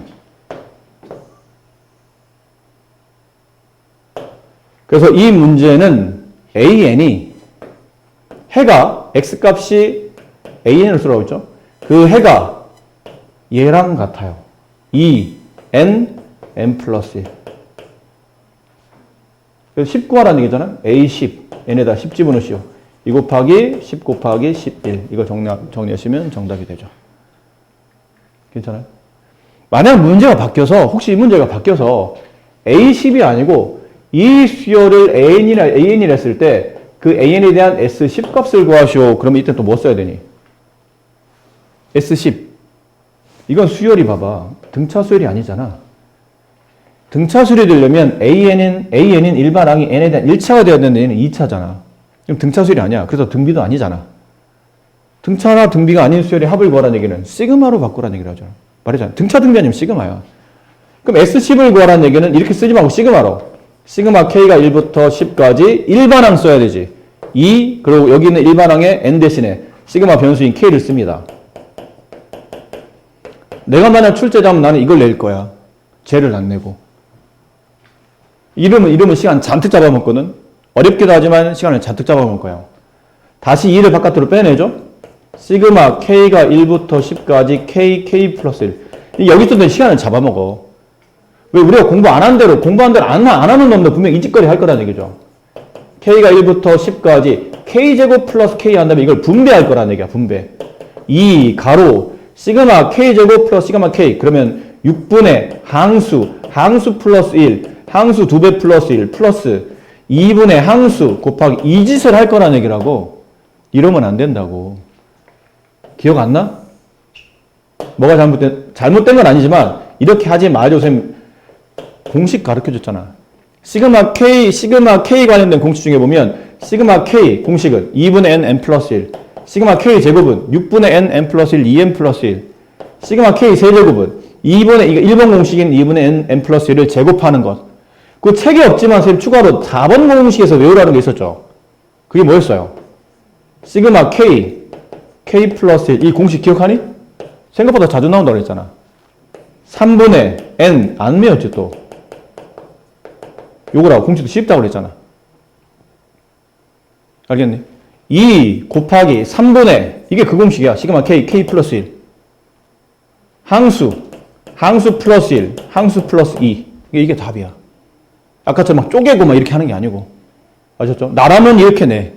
그래서 이 문제는 an이 해가 x값이 an을 쓰라고 했죠. 그 해가 얘랑 같아요. 2n n 플러스 1. 그래서 10 구하라는 얘기잖아. A10. n에다 10 집어넣으시오. 2 곱하기 10 곱하기 11. 이거 정리하시면 정답이 되죠. 괜찮아요? 만약 문제가 바뀌어서, 혹시 이 문제가 바뀌어서 A10이 아니고 이 수열을 AN이라 했을 때 그 AN에 대한 S10 값을 구하시오. 그러면 이때 또 뭐 써야 되니? S10. 이건 수열이 봐봐. 등차 수열이 아니잖아. 등차 수열이 되려면 AN인 일반항이 N에 대한 1차가 되어야 되는데 얘는 2차잖아. 그럼 등차 수열이 아니야. 그래서 등비도 아니잖아. 등차나 등비가 아닌 수열의 합을 구하라는 얘기는 시그마로 바꾸라는 얘기를 하잖아. 말했잖아. 등차 등비 아니면 시그마야. 그럼 S10을 구하라는 얘기는 이렇게 쓰지 말고 시그마로. 시그마 K가 1부터 10까지 일반항 써야 되지. 2, 그리고 여기 있는 일반항에 N 대신에 시그마 변수인 K를 씁니다. 내가 만약 출제자면 나는 이걸 낼 거야. 쟤를 안 내고. 이름은 시간 잔뜩 잡아먹거든. 어렵기도 하지만 시간을 잔뜩 잡아먹을 거야. 다시 2를 바깥으로 빼내죠. 시그마 K가 1부터 10까지 K 플러스 1. 여기서 시간을 잡아먹어. 왜 우리가 공부한 대로 안 하는 놈도 분명 이 짓거리 할 거라는 얘기죠. K가 1부터 10까지 K제곱 플러스 K 한다면 이걸 분배할 거라는 얘기야. 분배. 2 가로 시그마 K제곱 플러스 시그마 K. 그러면 6분의 항수 플러스 1, 항수 2배 플러스 1 플러스 2분의 항수 곱하기 이 짓을 할 거라는 얘기라고. 이러면 안 된다고. 기억 안 나? 뭐가 잘못된 건 아니지만 이렇게 하지 말죠. 선생님 공식 가르쳐줬잖아. 시그마 K 관련된 공식 중에 보면 시그마 K 공식은 2분의 n 플러스 1, 시그마 K 제곱은 6분의 n 플러스 1, 2n 플러스 1, 시그마 K 세제곱은 1번 공식인 2분의 n 플러스 1을 제곱하는 것. 그 책에 없지만 선생님 추가로 4번 공식에서 외우라는 게 있었죠. 그게 뭐였어요? 시그마 K 플러스 1. 이 공식 기억하니? 생각보다 자주 나온다고 그랬잖아. 3분의 n 안 외웠지 또. 요거라고 공식도 쉽다고 그랬잖아. 알겠니? 2 곱하기 3분의 이게 그 공식이야. 시그마 K 플러스 1. 항수 플러스 1, 항수 플러스 2. 이게 답이야. 아까처럼 막 쪼개고 막 이렇게 하는 게 아니고. 아셨죠? 나라면 이렇게 내.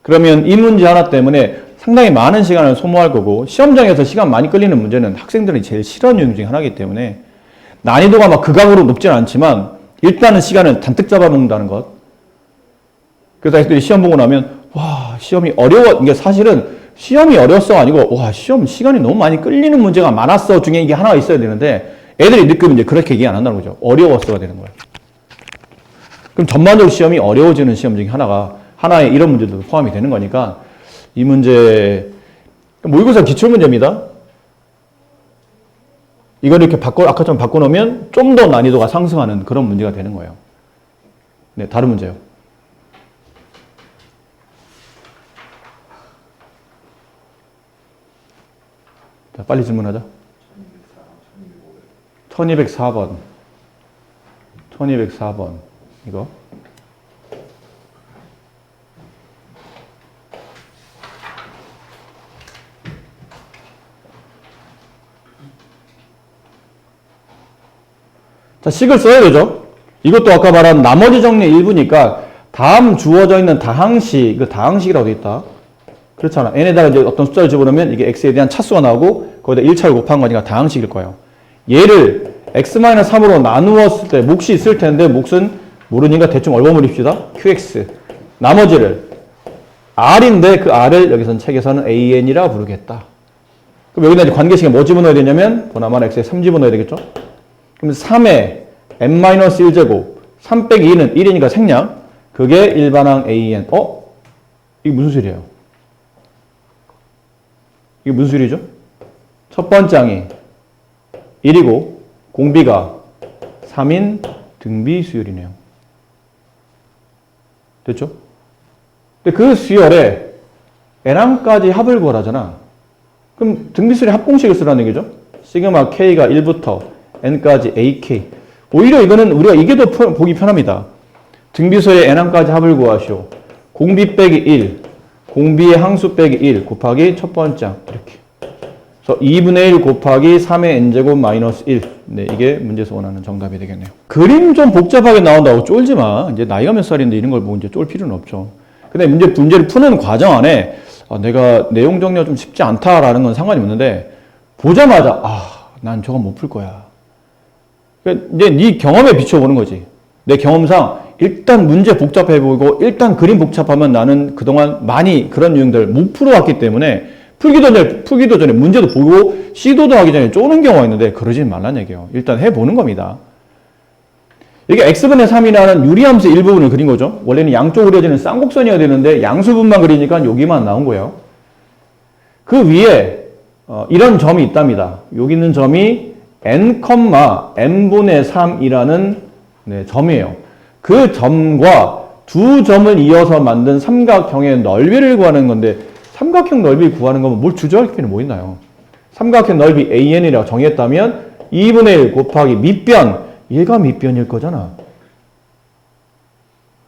그러면 이 문제 하나 때문에 상당히 많은 시간을 소모할 거고, 시험장에서 시간 많이 끌리는 문제는 학생들이 제일 싫어하는 유형 중에 하나이기 때문에 난이도가 막 극악으로 높지는 않지만 일단은 시간을 잔뜩 잡아먹는다는 것. 그래서 학생들이 시험 보고 나면 와 시험이 어려워. 이게 사실은 시험이 어려웠어가 아니고 와 시험 시간이 너무 많이 끌리는 문제가 많았어 중에 이게 하나가 있어야 되는데 애들이 느끼면 이제 그렇게 얘기 안 한다는 거죠. 어려웠어가 되는 거예요. 그럼 전반적으로 시험이 어려워지는 시험 중에 하나의 이런 문제도 포함이 되는 거니까 이 문제 모의고사 기출문제입니다. 이걸 이렇게 아까처럼 바꿔놓으면 좀 더 난이도가 상승하는 그런 문제가 되는 거예요. 네, 다른 문제요. 자, 빨리 질문하자. 1204번. 이거. 자, 식을 써야 되죠. 이것도 아까 말한 나머지 정리 일부니까 다음 주어져 있는 다항식, 그 다항식이라고 되어 있다. 그렇잖아. n에다가 이제 어떤 숫자를 집어넣으면 이게 x에 대한 차수가 나오고 거기다 1차를 곱한 거니까 다항식일 거예요. 얘를 x-3으로 나누었을 때 몫이 있을 텐데 몫은 모르니까 대충 얼버무립시다. qx. 나머지를 r인데 그 r을 여기선 책에서는 an이라 부르겠다. 그럼 여기다 이제 관계식에 뭐 집어넣어야 되냐면 보나마나 x에 3 집어넣어야 되겠죠. 그럼 3에 n-1제곱 3 빼기 2는 1이니까 생략. 그게 일반항 AN. 이게 무슨 수일이에요? 이게 무슨 수일이죠? 첫 번째 항이 1이고 공비가 3인 등비 수열이네요. 됐죠? 근데 그 수열에 n항까지 합을 구하라잖아. 그럼 등비 수열의 합공식을 쓰라는 얘기죠? 시그마 K가 1부터 n까지 AK. 오히려 이거는 우리가 이게 더 보기 편합니다. 등비수의 n항까지 합을 구하시오. 공비 빼기 1, 공비의 항수 빼기 1 곱하기 첫 번째 항. 이렇게. 2분의 1 곱하기 3의 n제곱 마이너스 1. 네, 이게 문제에서 원하는 정답이 되겠네요. 그림 좀 복잡하게 나온다고 쫄지 마. 이제 나이가 몇 살인데 이런 걸 보고 이제 쫄 필요는 없죠. 근데 문제를 푸는 과정 안에 내가 내용 정리가 좀 쉽지 않다라는 건 상관이 없는데 보자마자 난 저건 못 풀 거야. 그러니까 이제 네 경험에 비춰보는 거지. 내 경험상 일단 문제 복잡해 보이고 일단 그림 복잡하면 나는 그동안 많이 그런 유형들 못 풀어왔기 때문에 풀기도 전에 문제도 보고 시도도 하기 전에 쪼는 경우가 있는데 그러지 말라는 얘기예요. 일단 해보는 겁니다. 이게 x분의 3이라는 유리함수 일부분을 그린 거죠. 원래는 양쪽으로 그려지는 쌍곡선이어야 되는데 양수분만 그리니까 여기만 나온 거예요. 그 위에 이런 점이 있답니다. 여기 있는 점이 n,n분의 3이라는 점이에요. 그 점과 두 점을 이어서 만든 삼각형의 넓이를 구하는 건데 삼각형 넓이 구하는 거면 뭘 주저할 필요는 뭐 있나요? 삼각형 넓이 an이라고 정했다면 2분의 1 곱하기 밑변, 얘가 밑변일 거잖아.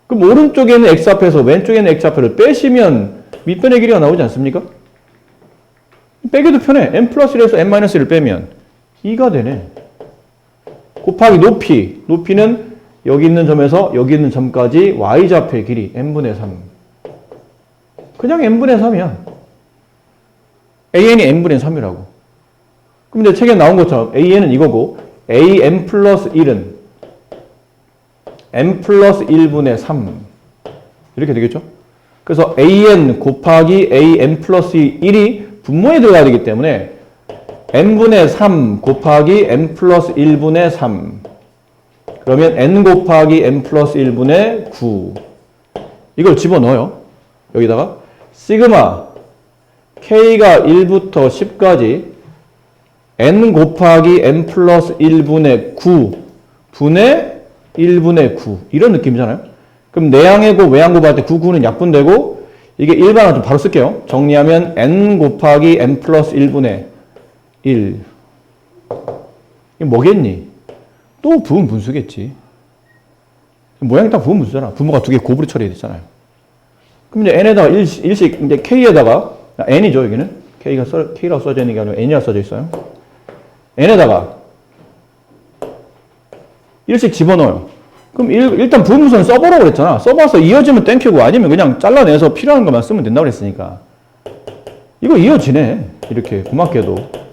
그럼 오른쪽에 있는 x 앞에서 왼쪽에 있는 x 앞에를 빼시면 밑변의 길이가 나오지 않습니까? 빼기도 편해. n 플러스 1에서 n 마이너스 1을 빼면 2가 되네. 곱하기 높이, 높이는 여기 있는 점에서 여기 있는 점까지 y좌표의 길이 n분의 3. 그냥 n분의 3이야. an이 n분의 3이라고. 그럼 이제 책에 나온 것처럼 an은 이거고 an 플러스 1은 n 플러스 1분의 3 이렇게 되겠죠? 그래서 an 곱하기 an 플러스 1이 분모에 들어가야 되기 때문에 n분의 3 곱하기 n 플러스 1분의 3 그러면 n 곱하기 n 플러스 1분의 9 이걸 집어넣어요. 여기다가 시그마 k가 1부터 10까지 n 곱하기 n 플러스 1분의 9 분의 1분의 9 이런 느낌이잖아요. 그럼 내항의 곱, 외항 곱할 때 9, 9는 약분되고 이게 일반화 좀 바로 쓸게요. 정리하면 n 곱하기 n 플러스 1분의 1 이게 뭐겠니? 또 부분 분수겠지. 모양이 딱 부분 분수잖아. 분모가 두 개 곱으로 처리됐잖아요. 그럼 이제 n에다가 일식 이제 k에다가 n이죠 여기는 k라고 써져 있는 게 아니라 n이라고 써져 있어요. n에다가 일식 집어넣어요. 그럼 일단 부분 분수는 써보라고 그랬잖아. 써봐서 이어지면 땡큐고 아니면 그냥 잘라내서 필요한 것만 쓰면 된다고 그랬으니까. 이거 이어지네. 이렇게 고맙게도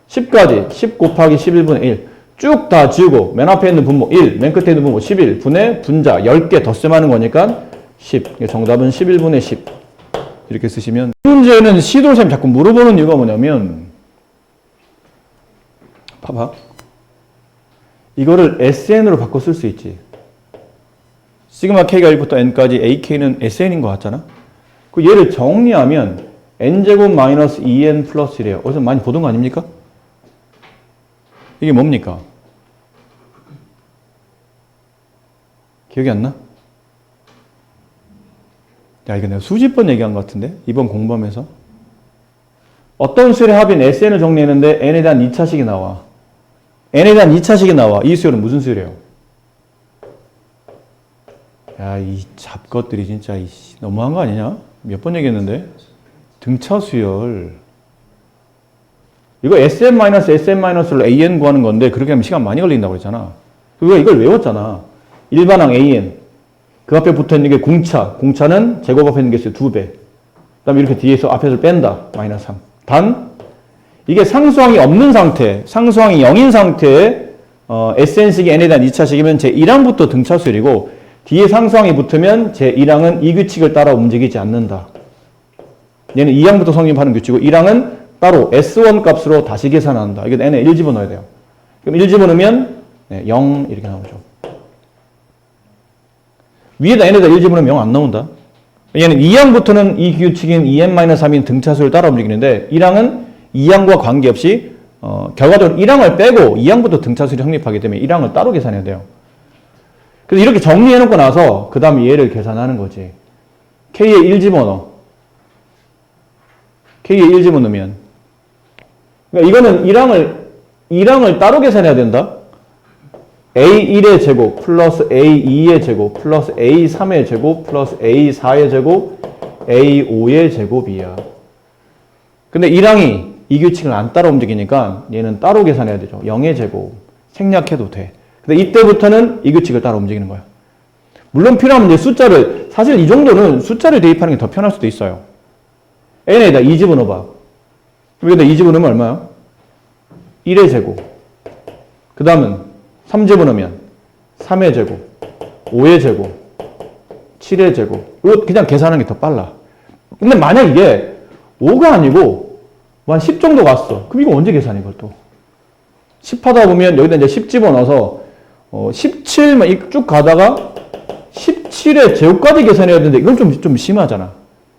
10까지 10 곱하기 11분의 1 쭉 다 지우고 맨 앞에 있는 분모 1, 맨 끝에 있는 분모 11 분의 분자 10개 덧셈하는 거니까 10. 정답은 11분의 10. 이렇게 쓰시면 이 문제는 시도를 쌤이 자꾸 물어보는 이유가 뭐냐면 봐봐. 이거를 SN으로 바꿔 쓸 수 있지. 시그마 K가 1부터 N까지 AK는 SN인 것 같잖아. 그 얘를 정리하면 N제곱 마이너스 2N 플러스 1이에요. 어디서 많이 보던 거 아닙니까? 이게 뭡니까? 기억이 안 나? 야, 이거 내가 수십 번 얘기한 것 같은데? 이번 공부하면서. 어떤 수열의 합인 SN을 정리했는데 N에 대한 2차식이 나와. N에 대한 2차식이 나와. 이 수열은 무슨 수열이에요? 야, 이 잡것들이 진짜 너무한 거 아니냐? 몇 번 얘기했는데? 등차 수열. 이거 SM-SM-로 AN 구하는 건데 그렇게 하면 시간 많이 걸린다고 그랬잖아. 우리가 이걸 외웠잖아. 일반항 AN. 그 앞에 붙어 있는 게 공차. 공차는 제곱 앞에 있는 게 2배. 그 다음에 이렇게 뒤에서 앞에서 뺀다. 마이너스 3. 단, 이게 상수항이 없는 상태, 상수항이 0인 상태에 SN식이 N에 대한 2차식이면 제1항부터 등차수열이고 뒤에 상수항이 붙으면 제1항은 이 규칙을 따라 움직이지 않는다. 얘는 2항부터 성립하는 규칙이고 1항은 따로 S1 값으로 다시 계산한다. 이게 N에 1 집어넣어야 돼요. 그럼 1 집어넣으면 0 이렇게 나오죠. 위에다 N에다 1 집어넣으면 0 안 나온다. 얘는 2항부터는 이 규칙인 2n-3인 등차수를 따라 움직이는데 1항은 2항과 관계없이 결과적으로 1항을 빼고 2항부터 등차수를 성립하기 때문에 1항을 따로 계산해야 돼요. 그래서 이렇게 정리해놓고 나서 그 다음에 얘를 계산하는 거지. K에 1 집어넣어. K에 1 집어넣으면 그러니까 이거는 1항을 따로 계산해야 된다. A1의 제곱 플러스 A2의 제곱 플러스 A3의 제곱 플러스 A4의 제곱 A5의 제곱이야. 근데 1항이 이 규칙을 안 따라 움직이니까 얘는 따로 계산해야 되죠. 0의 제곱 생략해도 돼. 근데 이때부터는 이 규칙을 따라 움직이는 거야. 물론 필요하면 이제 숫자를, 사실 이 정도는 숫자를 대입하는 게 더 편할 수도 있어요. n에다 2 집어넣어봐. 여기다 2 집어넣으면 얼마야? 1의 제곱. 그 다음은 3 집어넣으면 3의 제곱, 5의 제곱, 7의 제곱. 이거 그냥 계산하는 게 더 빨라. 근데 만약 이게 5가 아니고 한 10 정도 갔어. 그럼 이거 언제 계산해, 이걸 또? 10 하다 보면 여기다 이제 10 집어넣어서 17만 쭉 가다가 17의 제곱까지 계산해야 되는데 이건 좀 심하잖아.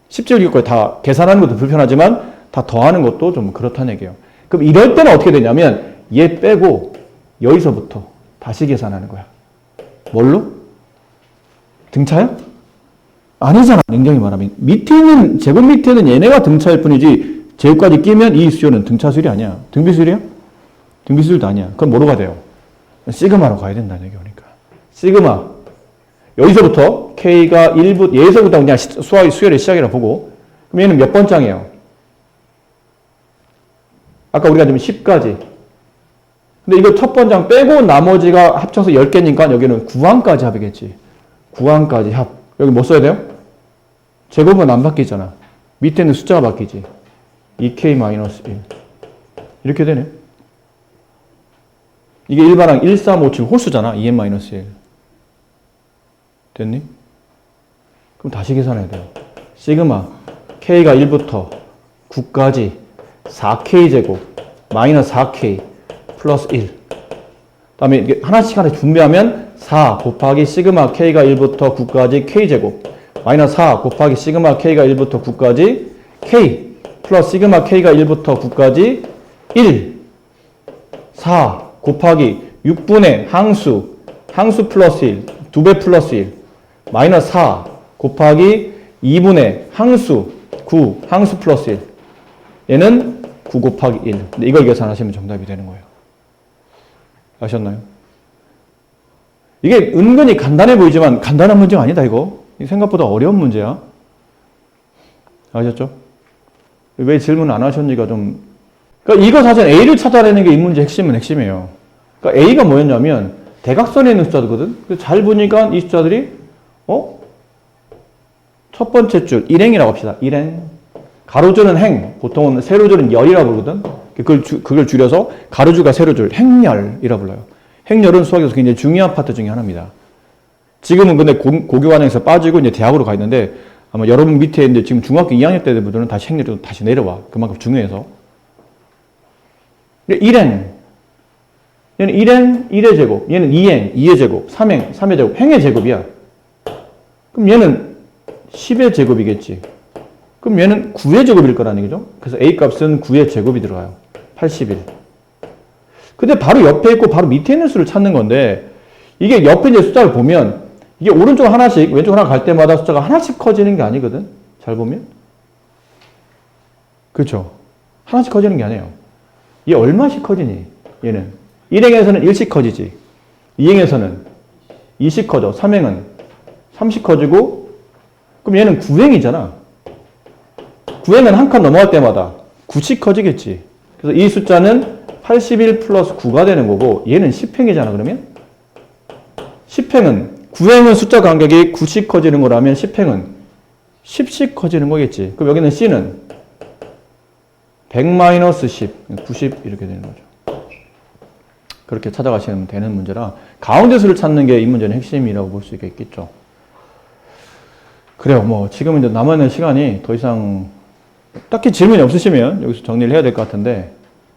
17까지 다 계산하는 것도 불편하지만 다 더하는 것도 좀 그렇다는 얘기예요. 그럼 이럴 때는 어떻게 되냐면 얘 빼고 여기서부터 다시 계산하는 거야. 뭘로? 등차야? 아니잖아. 냉정히 말하면. 밑에 있는, 제곱 밑에는 얘네가 등차일 뿐이지 제곱까지 끼면 이 수열은 등차수열이 아니야. 등비수열이야? 등비수열도 아니야. 그럼 뭐로가 돼요? 시그마로 가야 된다는 얘기니까. 시그마. 여기서부터 K가 1부, 얘에서부터 그냥 수열의 시작이라 보고, 그럼 얘는 몇 번장이에요? 아까 우리가 지금 10까지. 근데 이거 첫 번장 빼고 나머지가 합쳐서 10개니까 여기는 9항까지 합이겠지. 9항까지 합. 여기 뭐 써야 돼요? 제곱은 안 바뀌잖아. 밑에는 숫자가 바뀌지. 2K-1. 이렇게 되네. 이게 일반항 1, 3, 5, 7 홀수잖아. 2n-1. 됐니? 그럼 다시 계산해야 돼요. 시그마 K가 1부터 9까지 4K제곱 마이너스 4K 플러스 1. 그 다음에 이게 하나씩 준비하면 4 곱하기 시그마 K가 1부터 9까지 K제곱 마이너스 4 곱하기 시그마 K가 1부터 9까지 K 플러스 시그마 K가 1부터 9까지 1 4 곱하기 6분의 항수 플러스 1 2배 플러스 1 마이너스 4 곱하기 2분의 항수 9 항수 플러스 1 얘는 9 곱하기 1. 근데 이걸 계산하시면 정답이 되는 거예요. 아셨나요? 이게 은근히 간단해 보이지만 간단한 문제가 아니다 이거. 생각보다 어려운 문제야. 아셨죠? 왜 질문 안 하셨는지가 좀. 그러니까 이거 사실 A를 찾아내는 게 이 문제 핵심이에요. 그러니까 A가 뭐였냐면 대각선에 있는 숫자거든. 잘 보니까 이 숫자들이 첫 번째 줄 1행이라고 합시다. 1행. 가로줄은 행. 보통은 세로줄은 열이라고 부르거든. 그걸 줄여서 가로줄과 세로줄 행열이라고 불러요. 행열은 수학에서 굉장히 중요한 파트 중에 하나입니다. 지금은 근데 고교 과정에서 빠지고 이제 대학으로 가 있는데 아마 여러분 밑에 이제 지금 중학교 2학년 때 분들은 다시 행렬이 다시 내려와. 그만큼 중요해서. 1행. 얘는 1행, 1의 제곱. 얘는 2행, 2의 제곱. 3행, 3의 제곱. 행의 제곱이야. 그럼 얘는 10의 제곱이겠지. 그럼 얘는 9의 제곱일 거라는 얘기죠. 그래서 A 값은 9의 제곱이 들어가요. 81. 근데 바로 옆에 있고 바로 밑에 있는 수를 찾는 건데 이게 옆에 이제 숫자를 보면 이게 오른쪽 하나씩 왼쪽 하나 갈 때마다 숫자가 하나씩 커지는 게 아니거든. 잘 보면. 그렇죠. 하나씩 커지는 게 아니에요. 얘 얼마씩 커지니? 얘는 1행에서는 1씩 커지지. 2행에서는 2씩 커져. 3행은 3씩 커지고 그럼 얘는 9행이잖아. 9행은 한 칸 넘어갈 때마다 9씩 커지겠지. 그래서 이 숫자는 81 플러스 9가 되는 거고 얘는 10행이잖아 그러면? 10행은 9행은 숫자 간격이 9씩 커지는 거라면 10행은 10씩 커지는 거겠지. 그럼 여기는 C는 100-10, 90 이렇게 되는 거죠. 그렇게 찾아가시면 되는 문제라 가운데 수를 찾는 게 이 문제는 핵심이라고 볼 수 있겠죠. 그래요. 뭐 지금은 이제 남아있는 시간이 더 이상 딱히 질문이 없으시면 여기서 정리를 해야 될 것 같은데